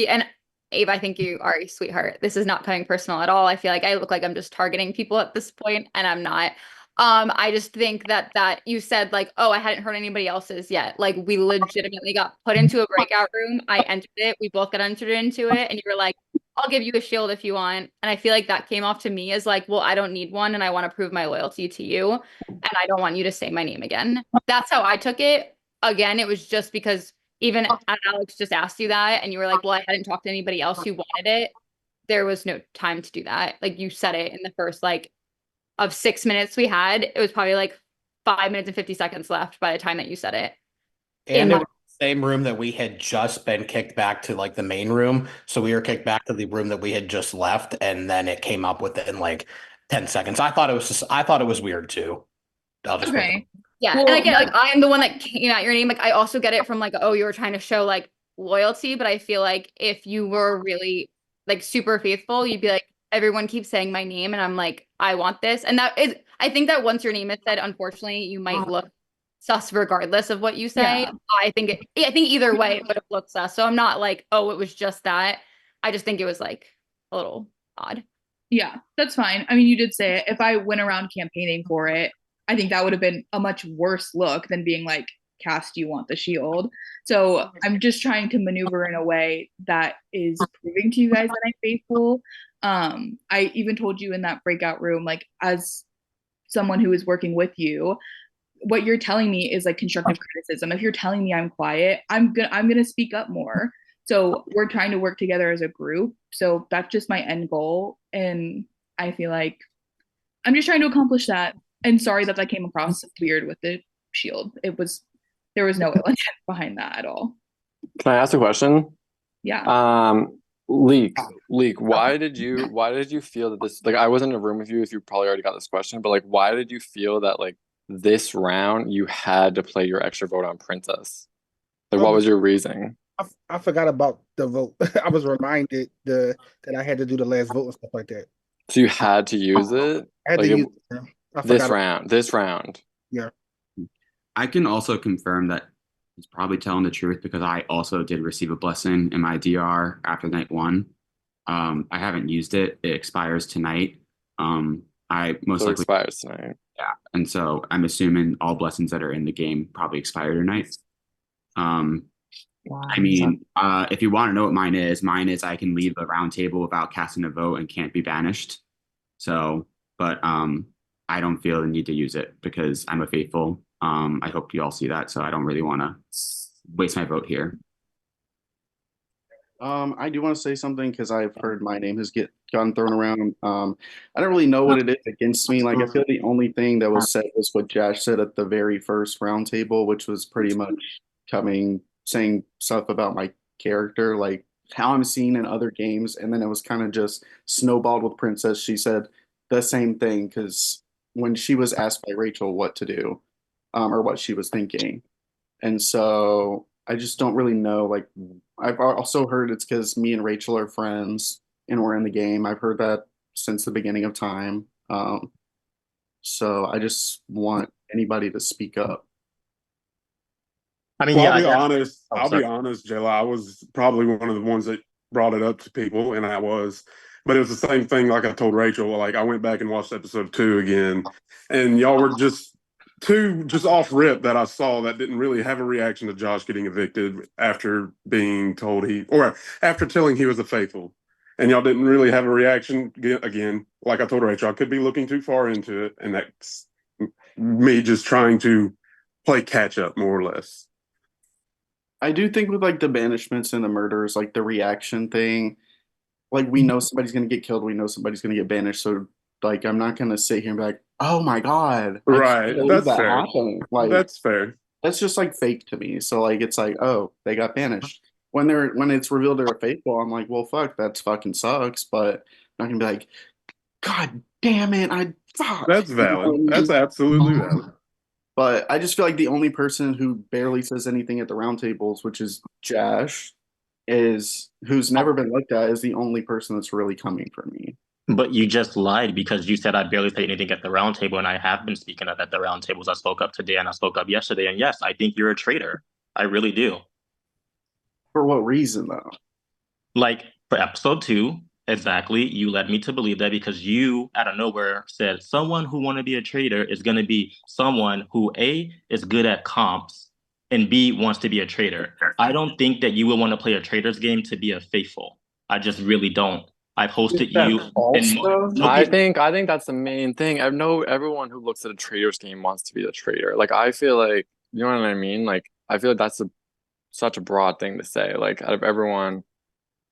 and Abe, I think you are a sweetheart. This is not coming personal at all. I feel like I look like I'm just targeting people at this point, and I'm not. I just think that you said like, oh, I hadn't heard anybody else's yet. Like we legitimately got put into a breakout room. I entered it. We both got entered into it, and you were like, I'll give you a shield if you want. And I feel like that came off to me as like, well, I don't need one, and I want to prove my loyalty to you, and I don't want you to say my name again. That's how I took it. Again, it was just because even Alex just asked you that, and you were like, well, I hadn't talked to anybody else who wanted it. There was no time to do that. Like you said it in the first like of 6 minutes we had. It was probably like 5 minutes and 50 seconds left by the time that you said it. And it was the same room that we had just been kicked back to, like the main room. So we were kicked back to the room that we had just left, and then it came up within like 10 seconds. I thought it was weird too. okay. Yeah, Well, and I get like I am the one that came out your name. Like I also get it from like, oh, you were trying to show like loyalty, but I feel like if you were really like super faithful, you'd be like, everyone keeps saying my name, and I'm like, I want this. And that is, I think that once your name is said, unfortunately, you might look sus regardless of what you say. Yeah. I think either way it would have looked sus. So I'm not like, oh, it was just that. I just think it was like a little odd. Yeah, that's fine. I mean, you did say it. If I went around campaigning for it, I think that would have been a much worse look than being like, Cass, you want the shield. So I'm just trying to maneuver in a way that is proving to you guys that I'm faithful. I even told you in that breakout room, like as someone who is working with you, what you're telling me is like constructive criticism. If you're telling me I'm quiet, I'm gonna speak up more. So we're trying to work together as a group. So that's just my end goal. And I feel like I'm just trying to accomplish that. And sorry that came across weird with the shield. There was no ill intent behind that at all. Can I ask a question? Yeah. Leak, why did you feel that this, like I wasn't in a room with you if you probably already got this question, but like why did you feel that like this round you had to play your extra vote on Princess? Like what was your reasoning? I forgot about the vote. I was reminded that I had to do the last vote and stuff like that. So you had to use it? I had like to use this round. Yeah. I can also confirm that he's probably telling the truth because I also did receive a blessing in my DR after night one. I haven't used it. It expires tonight. I most likely expires tonight. Yeah. And so I'm assuming all blessings that are in the game probably expire tonight. I mean, if you want to know what mine is I can leave a round table without casting a vote and can't be banished. So, but I don't feel the need to use it because I'm a faithful. I hope you all see that. So I don't really want to waste my vote here. I do want to say something because I've heard my name has gotten thrown around. I don't really know what it is against me. Like I feel the only thing that was said was what Josh said at the very first round table, which was pretty much saying stuff about my character, like how I'm seen in other games, and then it was kind of just snowballed with Princess. She said the same thing because when she was asked by Rachel what to do, or what she was thinking, and so I just don't really know. Like I've also heard it's because me and Rachel are friends and we're in the game. I've heard that since the beginning of time. So I just want anybody to speak up. I mean, Well, yeah, I'll be I honest. oh, I'll be sorry. honest, Jayla. I was probably one of the ones that brought it up to people, and I was. But it was the same thing. Like I told Rachel, like I went back and watched episode 2 again, and y'all were just two just off rip that I saw that didn't really have a reaction to Josh getting evicted after being told or after telling he was a faithful, and y'all didn't really have a reaction again. Like I told Rachel, I could be looking too far into it, and that's me just trying to play catch up more or less. I do think with like the banishments and the murders, like the reaction thing, like we know somebody's gonna get killed, we know somebody's gonna get banished. So like I'm not gonna sit here and be like, oh my God, I can't Right. believe That's that fair. happened. Like That's fair. that's just like fake to me. So like it's like, oh, they got banished. When it's revealed they're faithful, I'm like, well fuck, that fucking sucks. But I'm not gonna be like, God damn it, I fuck. That's You know what I valid. mean? That's absolutely valid. But I just feel like the only person who barely says anything at the roundtables, which is Josh, is who's never been looked at, is the only person that's really coming for me. But you just lied because you said I barely say anything at the round table, and I have been speaking up at the round tables. I spoke up today and I spoke up yesterday, and yes, I think you're a traitor. I really do. For what reason, though? Like for episode 2, exactly, you led me to believe that because you, out of nowhere, said someone who want to be a traitor is going to be someone who A, is good at comps, and B, wants to be a traitor. I don't think that you would want to play a traitor's game to be a faithful. I just really don't. I've hosted you, and I think that's the main thing. I know everyone who looks at a trader's game wants to be a trader. Like I feel like, you know what I mean? Like I feel like that's such a broad thing to say. Like out of everyone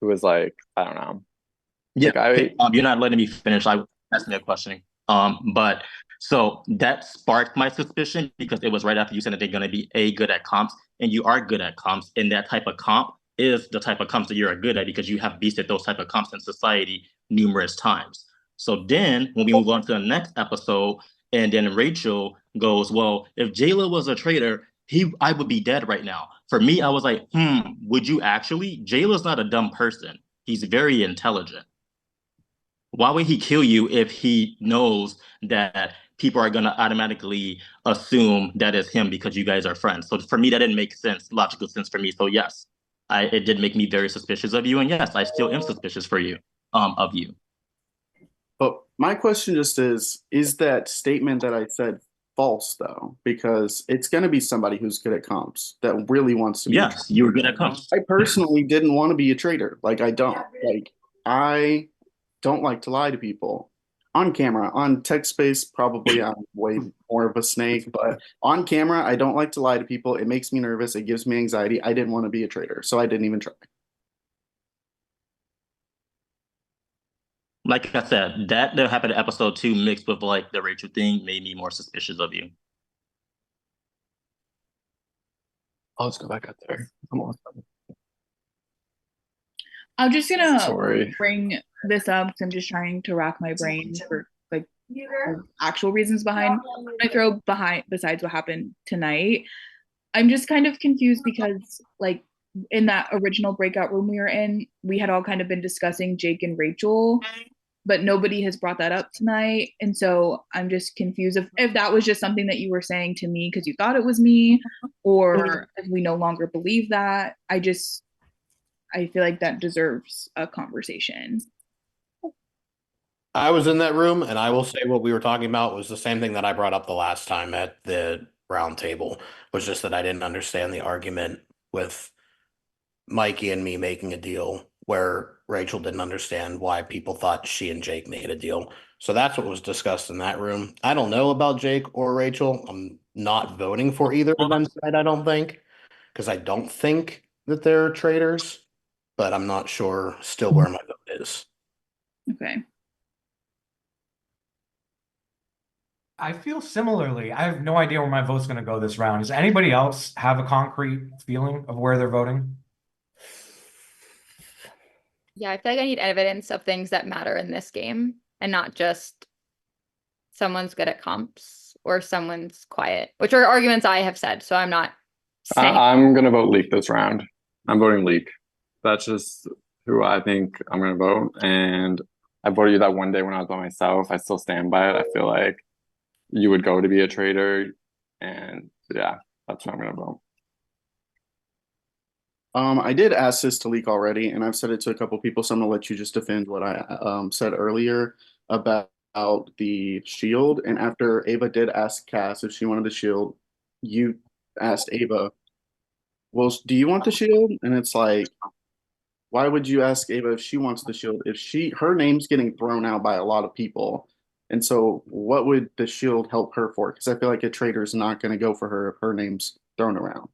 who is like, I don't know. Yeah, Like, you're not letting me finish. I asked me a question. But so that sparked my suspicion because it was right after you said that they're going to be good at comps, and you are good at comps, and that type of comp is the type of comps that you're good at because you have beasted those type of comps in society numerous times. So then when we move on to the next episode, and then Rachel goes, well, if Jayla was a traitor, I would be dead right now. For me, I was like, would you actually? Jayla's not a dumb person. He's very intelligent. Why would he kill you if he knows that people are going to automatically assume that it's him because you guys are friends? So for me, that didn't make sense, logical sense for me. So yes, it did make me very suspicious of you. And yes, I still am suspicious of you. But my question just is that statement that I said false, though? Because it's going to be somebody who's good at comps that really wants to be. Yes, you were good at comps. I personally didn't want to be a traitor. Like, I don't. Like, I don't like to lie to people on camera. On text space, probably I'm way more of a snake, but on camera, I don't like to lie to people. It makes me nervous. It gives me anxiety. I didn't want to be a traitor, so I didn't even try. Like I said, that happened in episode 2 mixed with like the Rachel thing made me more suspicious of you. Oh, let's go back up there. Come on. I'm just gonna Sorry. bring this up because I'm just trying to rack my brain for like actual reasons behind I throw behind besides what happened tonight. I'm just kind of confused because like in that original breakout room we were in, we had all kind of been discussing Jake and Rachel, but nobody has brought that up tonight. And so I'm just confused if that was just something that you were saying to me because you thought it was me, or if we no longer believe that. I feel like that deserves a conversation. I was in that room, and I will say what we were talking about was the same thing that I brought up the last time at the round table, was just that I didn't understand the argument with Mikey and me making a deal where Rachel didn't understand why people thought she and Jake made a deal. So that's what was discussed in that room. I don't know about Jake or Rachel. I'm not voting for either of them tonight, I don't think, because I don't think that they're traitors, but I'm not sure still where my vote is. Okay. I feel similarly. I have no idea where my vote's going to go this round. Does anybody else have a concrete feeling of where they're voting? Yeah, I feel like I need evidence of things that matter in this game and not just someone's good at comps or someone's quiet, which are arguments I have said. So I'm not saying. I'm gonna vote Leak this round. I'm voting Leak. That's just who I think I'm gonna vote. And I voted you that one day when I was by myself. I still stand by it. I feel like you would go to be a traitor. And yeah, that's what I'm gonna vote. I did ask this to Leak already, and I've said it to a couple people, so I'm gonna let you just defend what I said earlier about the shield. And after Ava did ask Cass if she wanted the shield, you asked Ava, well, do you want the shield? And it's like, why would you ask Ava if she wants the shield if her name's getting thrown out by a lot of people? And so what would the shield help her for? Because I feel like a traitor's not going to go for her if her name's thrown around.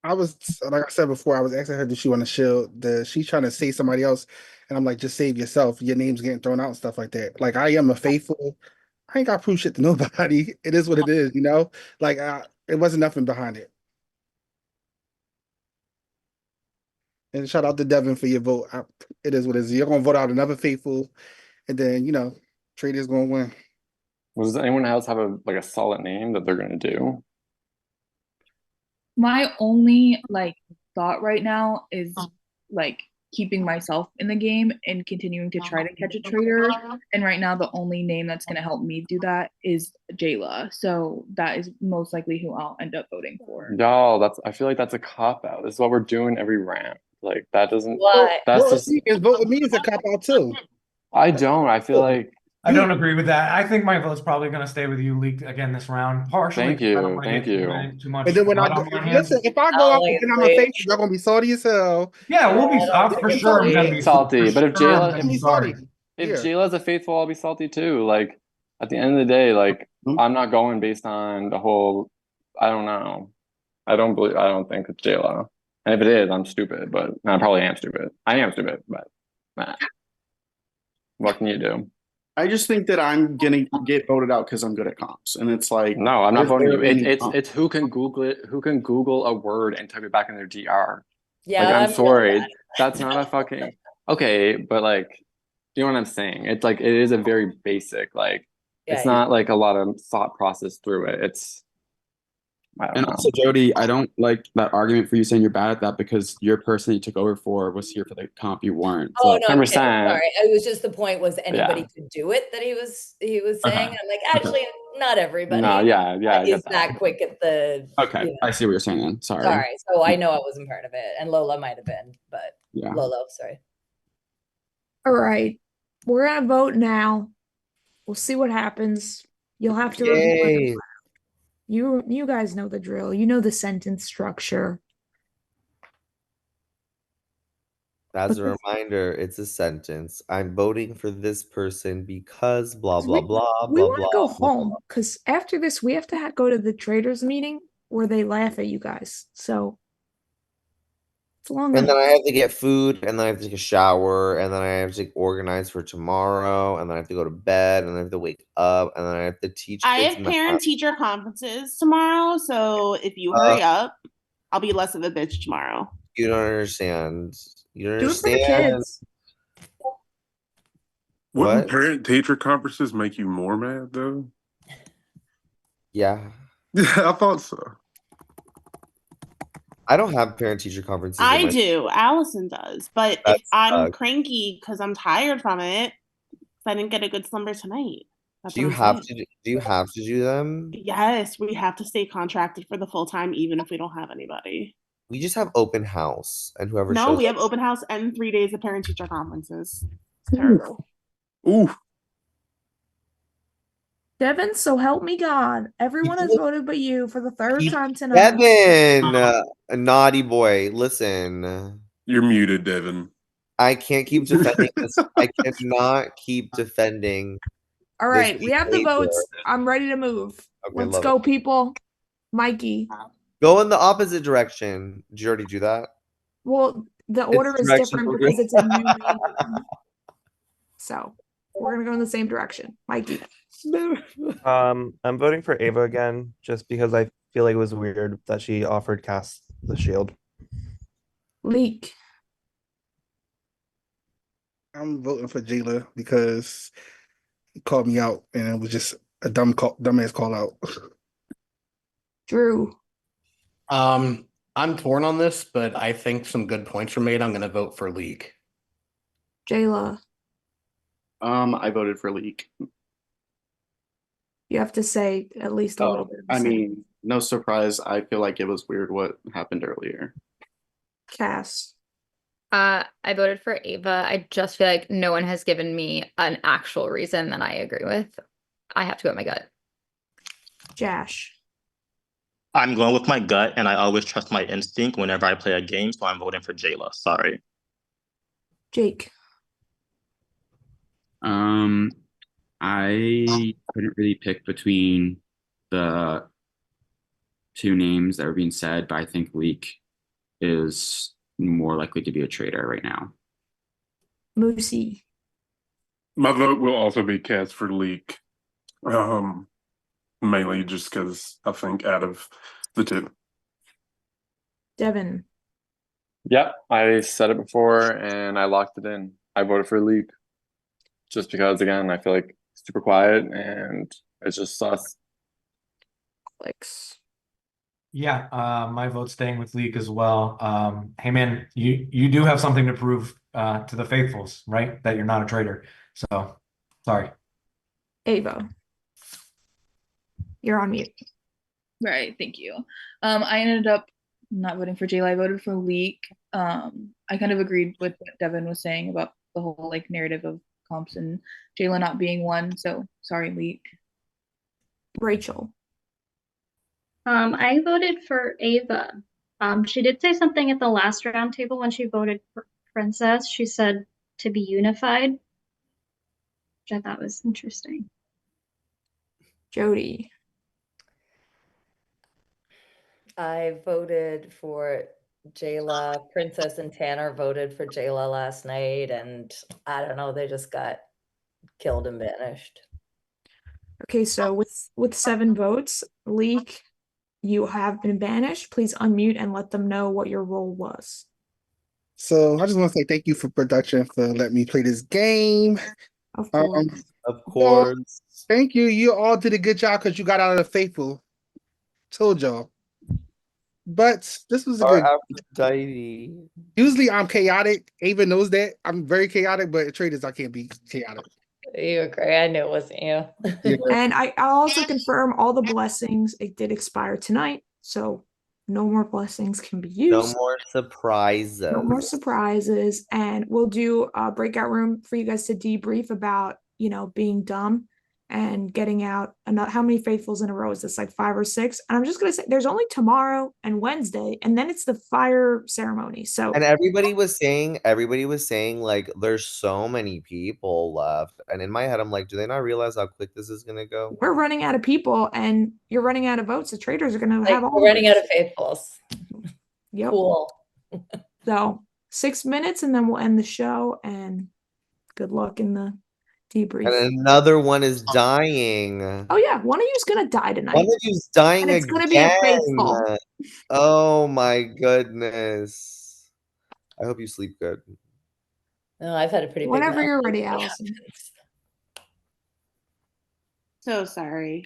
I was, like I said before, I was asking her, does she want to shield? She's trying to save somebody else. And I'm like, just save yourself. Your name's getting thrown out and stuff like that. Like, I am a faithful. I ain't got to prove shit to nobody. It is what it is, you know? Like, it wasn't nothing behind it. And shout out to Devin for your vote. It is what it is. You're going to vote out another faithful. And then, Trader's going to win. Well, does anyone else have a solid name that they're gonna do? My only thought right now is keeping myself in the game and continuing to try to catch a traitor. And right now the only name that's gonna help me do that is Jayla. So that is most likely who I'll end up voting for. Y'all, I feel like that's a cop out. This is what we're doing every round. Like that doesn't. What? That's just. Vote with me is a cop out too. I don't. I feel like. I don't agree with that. I think my vote's probably going to stay with you, Leak, again this round. Partially. Thank you. Thank you. Too much. And then when listen, if I go up and I'm a face, you're gonna be salty as hell. Yeah, we'll be for sure. I'm gonna be salty. But if Jayla, if Jayla's a faithful, I'll be salty too. Like at the end of the day, like I'm not going based on the whole. I don't know. I don't think it's Jayla. And if it is, I'm stupid. But I probably am stupid. I am stupid. But what can you do? I just think that I'm gonna get voted out because I'm good at comps, and it's like no, I'm not voting you. It's who can Google it, who can Google a word and type it back in their DR. Yeah, like, I'm sorry, that's not a fucking okay, but like, you know what I'm saying? It's like it is a very basic it's not like a lot of thought process through it. It's and also, Jody, I don't like that argument for you saying you're bad at that because your person you took over for was here for the comp you weren't. Oh So. no, I'm kidding. Sorry. It was just the point was anybody could do it that he was saying. Okay. I'm like, actually, not everybody. No, yeah, is that quick at the. Okay, I see what you're saying then. Sorry. Sorry. So I know I wasn't part of it, and Lola might have been, but yeah. Lolo, sorry. All right, we're gonna vote now. We'll see what happens. You'll have to review. You guys know the drill. You know the sentence structure. As a reminder, it's a sentence. I'm voting for this person because blah blah blah We blah want to blah. go home because after this we have to go to the Traitors meeting where they laugh at you guys. So it's a long. And then I have to get food, and then I have to take a shower, and then I have to organize for tomorrow, and then I have to go to bed, and then I have to wake up, and then I have to teach. I have parent-teacher conferences tomorrow, so if you hurry up, I'll be less of a bitch tomorrow. You don't understand. You don't Do it for understand. the kids. Wouldn't parent-teacher conferences make you more mad though? Yeah. Yeah, I thought so. I don't have parent-teacher conferences. I do. Allison does. But if I'm cranky because I'm tired from it, I didn't get a good slumber tonight. Do you have to do them? Yes, we have to stay contracted for the full time, even if we don't have anybody. We just have open house, and whoever No, shows we up. have open house and 3 days of parent teacher conferences. It's terrible. Ooh. Devin, so help me God. Everyone has voted but you for the third time tonight. Devin, a naughty boy. Listen. You're muted, Devin. I can't keep defending this. I cannot keep defending. All right, we have the votes. I'm ready to move. Okay, Let's go, people. Mikey. Go in the opposite direction. Did you already do that? Well, the order is different because it's a new meeting. So we're gonna go in the same direction. Mikey. I'm voting for Ava again, just because I feel like it was weird that she offered Cass the shield. Leak. I'm voting for Jayla because he called me out and it was just a dumbass call out. Drew. I'm torn on this, but I think some good points were made. I'm gonna vote for League. Jayla. I voted for League. You have to say at least a little bit. I mean, no surprise. I feel like it was weird what happened earlier. Cass. I voted for Ava. I just feel like no one has given me an actual reason that I agree with. I have to go with my gut. Josh. I'm going with my gut, and I always trust my instinct whenever I play a game, so I'm voting for Jayla. Sorry. Jake. I couldn't really pick between the two names that were being said, but I think Leak is more likely to be a traitor right now. Moosey. My vote will also be cast for Leak. Mainly just because I think out of the two. Devin. Yeah, I said it before and I locked it in. I voted for League. Just because, again, I feel like super quiet and it's just sus. Clicks. Yeah, my vote's staying with Leak as well. Hey man, you do have something to prove to the faithfuls, right? That you're not a traitor. So sorry. Ava. You're on mute. Right, thank you. I ended up not voting for Jayla. I voted for Leak. I kind of agreed with what Devin was saying about the whole like narrative of comps and Jayla not being one. So sorry, Leak. Rachel. I voted for Ava. She did say something at the last round table when she voted for Princess. She said to be unified, which I thought was interesting. Jody. I voted for Jayla. Princess and Tanner voted for Jayla last night, and I don't know, they just got killed and banished. Okay, so with 7 votes, Leak, you have been banished. Please unmute and let them know what your role was. So I just want to say thank you for production for letting me play this game. Of course. Of course. Thank you. You all did a good job because you got out of the faithful. Told y'all. But this was a Our good. Aphrodite. Usually I'm chaotic. Ava knows that. I'm very chaotic, but at Traitors I can't be chaotic. You agree? I knew it wasn't you. Yeah. And I'll also confirm all the blessings. It did expire tonight, so no more blessings can be used. No more surprises. No more surprises. And we'll do a breakout room for you guys to debrief about, being dumb and getting out. How many faithfuls in a row is this? Like 5 or 6? And I'm just gonna say there's only tomorrow and Wednesday, and then it's the fire ceremony. So And everybody was saying like there's so many people left. And in my head, I'm like, do they not realize how quick this is gonna go? we're running out of people and you're running out of votes. The Traitors are gonna Like, have all we're running out of faithfuls. Yep. Cool. So 6 minutes and then we'll end the show, and good luck in the debrief. And another one is dying. Oh yeah, one of you's gonna die tonight. One of you's dying and it's again. gonna be a faithful. Oh my goodness. I hope you sleep good. No, I've had a pretty big Whenever you're night. ready, Allison. So sorry.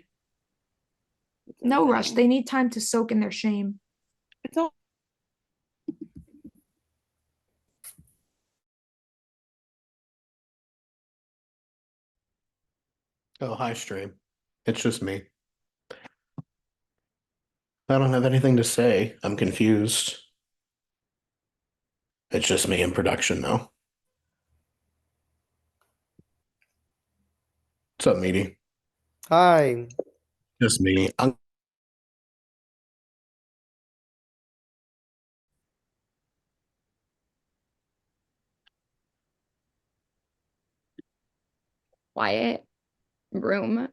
No rush. They need time to soak in their shame. It's all Oh, hi, stream. It's just me. I don't have anything to say. I'm confused. It's just me in production, though. What's up, Meaty? Hi. Just me. Quiet room.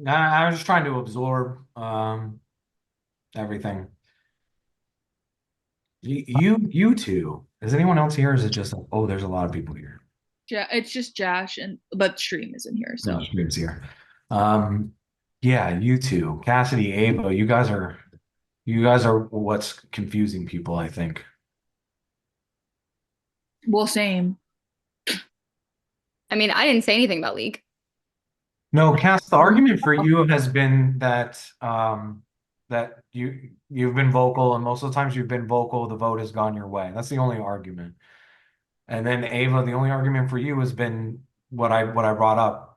I was just trying to absorb everything. You two. Is anyone else here? Or is it just oh, there's a lot of people here. Yeah, it's just Josh but Stream isn't here, so No, Stream's here. Yeah, you two, Cassidy, Ava, you guys are what's confusing people, I think. Well, same. I mean, I didn't say anything about League. No, Cass, the argument for you has been that that you've been vocal, and most of the times you've been vocal, the vote has gone your way. That's the only argument. And then Ava, the only argument for you has been what I brought up.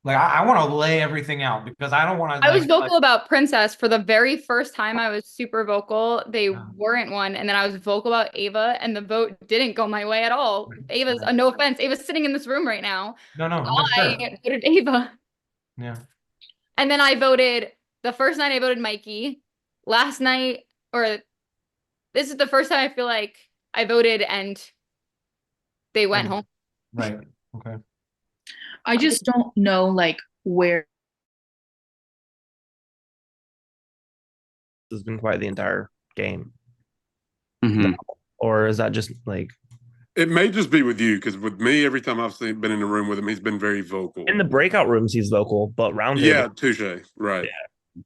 Like I want to lay everything out because I don't want to. I was vocal about Princess for the very first time. I was super vocal. They weren't one, and then I was vocal about Ava, and the vote didn't go my way at all. Ava's no offense. Ava's sitting in this room right now. No, I sure. voted Ava. Yeah. And then I voted the first night I voted Mikey. Last night, or this is the first time I feel like I voted and they went home. Right. Okay. I just don't know like where This has been quite the entire game. Mm-hmm. Or is that just like it may just be with you, because with me, every time I've been in the room with him, he's been very vocal. In the breakout rooms, he's vocal, but round yeah, touche, right? Yeah.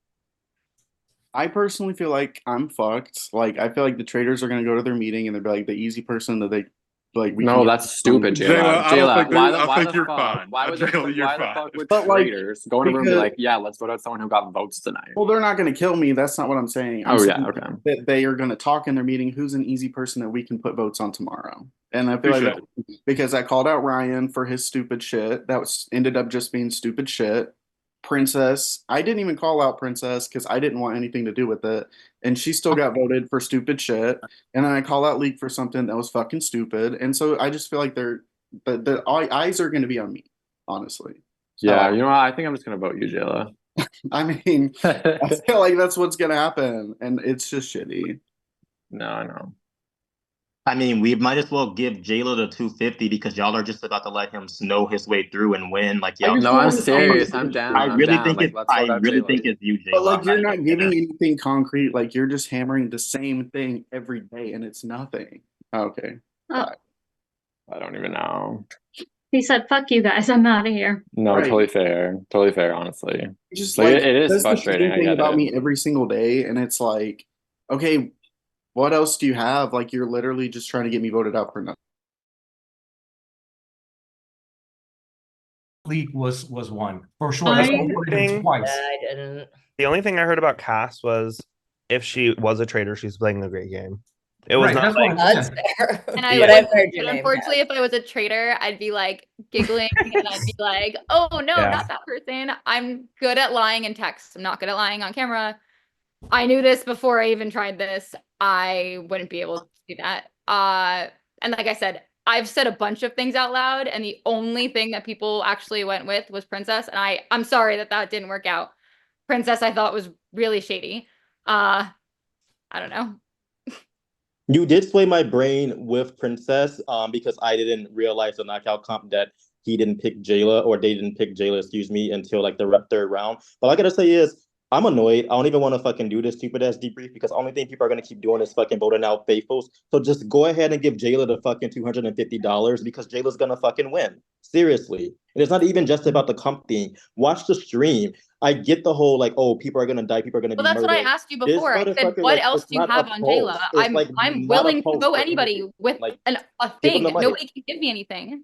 I personally feel like I'm fucked. Like I feel like the Traitors are gonna go to their meeting and they'll be like the easy person that they like. No, that's stupid, Jayla. I think you're fuck? fine. Why would Jayla, you're why the fine. fuck would But, like, Traitors go in a room and be because- like, yeah, let's vote out someone who got votes tonight? Well, they're not gonna kill me. That's not what I'm saying. I'm Oh, yeah, saying okay. That they are gonna talk in their meeting. Who's an easy person that we can put votes on tomorrow? And I feel like Touche. that, because I called out Ryan for his stupid shit. That was ended up just being stupid shit. Princess, I didn't even call out Princess because I didn't want anything to do with it, and she still got voted for stupid shit. And then I call out Leak for something that was fucking stupid. And so I just feel like the eyes are going to be on me, honestly. Yeah, you know what? I think I'm just gonna vote you, Jayla. I mean, I feel like that's what's going to happen, and it's just shitty. No, I know. I mean, we might as well give Jayla the 250 because y'all are just about to let him snow his way through and win. Like y'all. No, I'm serious. I'm down. I really think Like, it's. let's I vote out really Jayla. think it's you, Jayla. But like, you're I'm not even giving gonna- anything concrete. Like, you're just hammering the same thing every day, and it's nothing. Okay. Oh, I don't even know. he said, "Fuck you guys, I'm out of here." No, Right. totally fair. Totally fair, honestly. Just Like, like it is says the frustrating. same I thing get about it. me every single day, and it's like, okay, what else do you have? Like, you're literally just trying to get me voted out for nothing. Leak was one for sure. I- That's why I voted him twice. I didn't. the only thing I heard about Cass was if she was a traitor, she's playing a great game. It was Right, not that's like what I That's said. fair. And I Yeah. But I've heard your but name. unfortunately, if I was a traitor, I'd be like giggling and I'd be like, oh no, Yeah. not that person. I'm good at lying in text. I'm not good at lying on camera. I knew this before I even tried this. I wouldn't be able to do that. And like I said, I've said a bunch of things out loud, and the only thing that people actually went with was Princess. And I'm sorry that didn't work out. Princess, I thought was really shady. I don't know. You did sway my brain with Princess, because I didn't realize the knockout comp that he didn't pick Jayla, or they didn't pick Jayla, excuse me, until like the third round. But all I gotta say is, I'm annoyed. I don't even want to fucking do this stupid ass debrief because the only thing people are gonna keep doing is fucking voting out faithfuls. So just go ahead and give Jayla the fucking $250 because Jayla's gonna fucking win. Seriously. And it's not even just about the comp thing. Watch the stream. I get the whole like, oh, people are gonna die, people are gonna Well, be that's murdered. what I asked you This before. I said, motherfucker, what like, else it's do you not have a on pulse. Jayla? It's I'm like I'm not a willing to pulse vote for anybody anything. with Like, a give him thing. the money. Nobody can give me anything.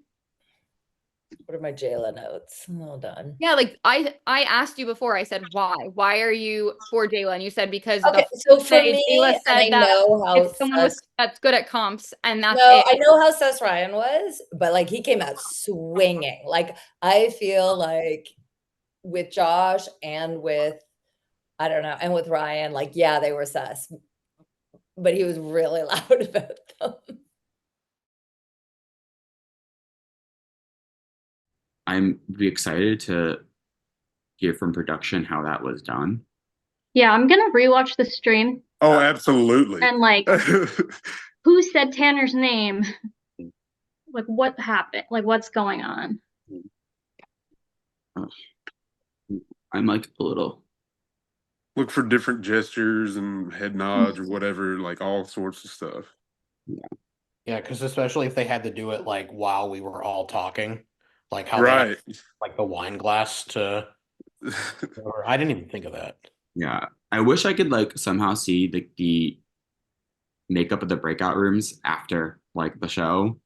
What are my Jayla notes? Hold on. Yeah, like I asked you before. I said, why? Why are you for Jayla? And you said because Okay, the so for day me, Jayla and said I that know how it's someone with that's good at comps, and that's No, it. I know how Seth Ryan was, but like he came out swinging. Like I feel like with Josh and with I don't know, and with Ryan, like yeah, they were sus, but he was really loud about them. I'm be excited to hear from production how that was done. Yeah, I'm gonna rewatch the stream Oh, absolutely. and like, who said Tanner's name? Like, what happened? Like, what's going on? I'm like a little. Look for different gestures and head nods or whatever, like all sorts of stuff. Yeah, because especially if they had to do it like while we were all talking, like how Right. they had, like the wine glass to. I didn't even think of that. Yeah, I wish I could like somehow see the makeup of the breakout rooms after like the show,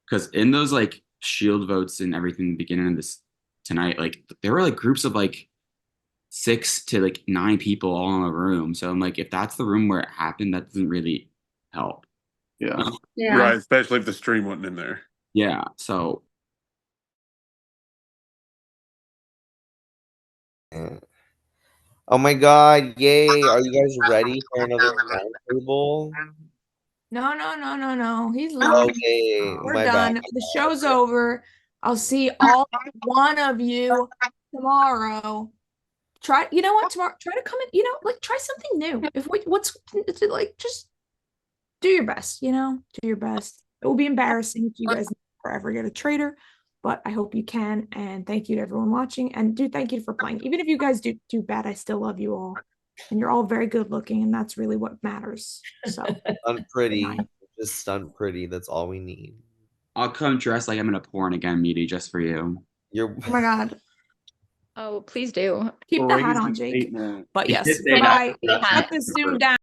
because in those like shield votes and everything beginning of this tonight, like there were like groups of like 6 to like 9 people all in a room. So I'm like, if that's the room where it happened, that doesn't really help. Yeah. Right, especially if the stream wasn't in there. Yeah. So Oh my god, yay. Are you guys ready for another roundtable? No. He's leaving. Okay, We're my done. bad. The show's over. I'll see all one of you tomorrow. Try, you know what, tomorrow, try to come in, like try something new. It's like, just do your best, do your best. It will be embarrassing if you guys never ever get a traitor, but I hope you can. And thank you to everyone watching. And thank you for playing. Even if you guys do bad, I still love you all. And you're all very good looking, and that's really what matters. So Stunt pretty. Just stunt pretty. That's all we need. I'll come dressed like I'm in a porn again, Meaty, just for you. Oh my god. Oh, please do. Keep the hat on, Jake. But yes, bye. Shut this Zoom down.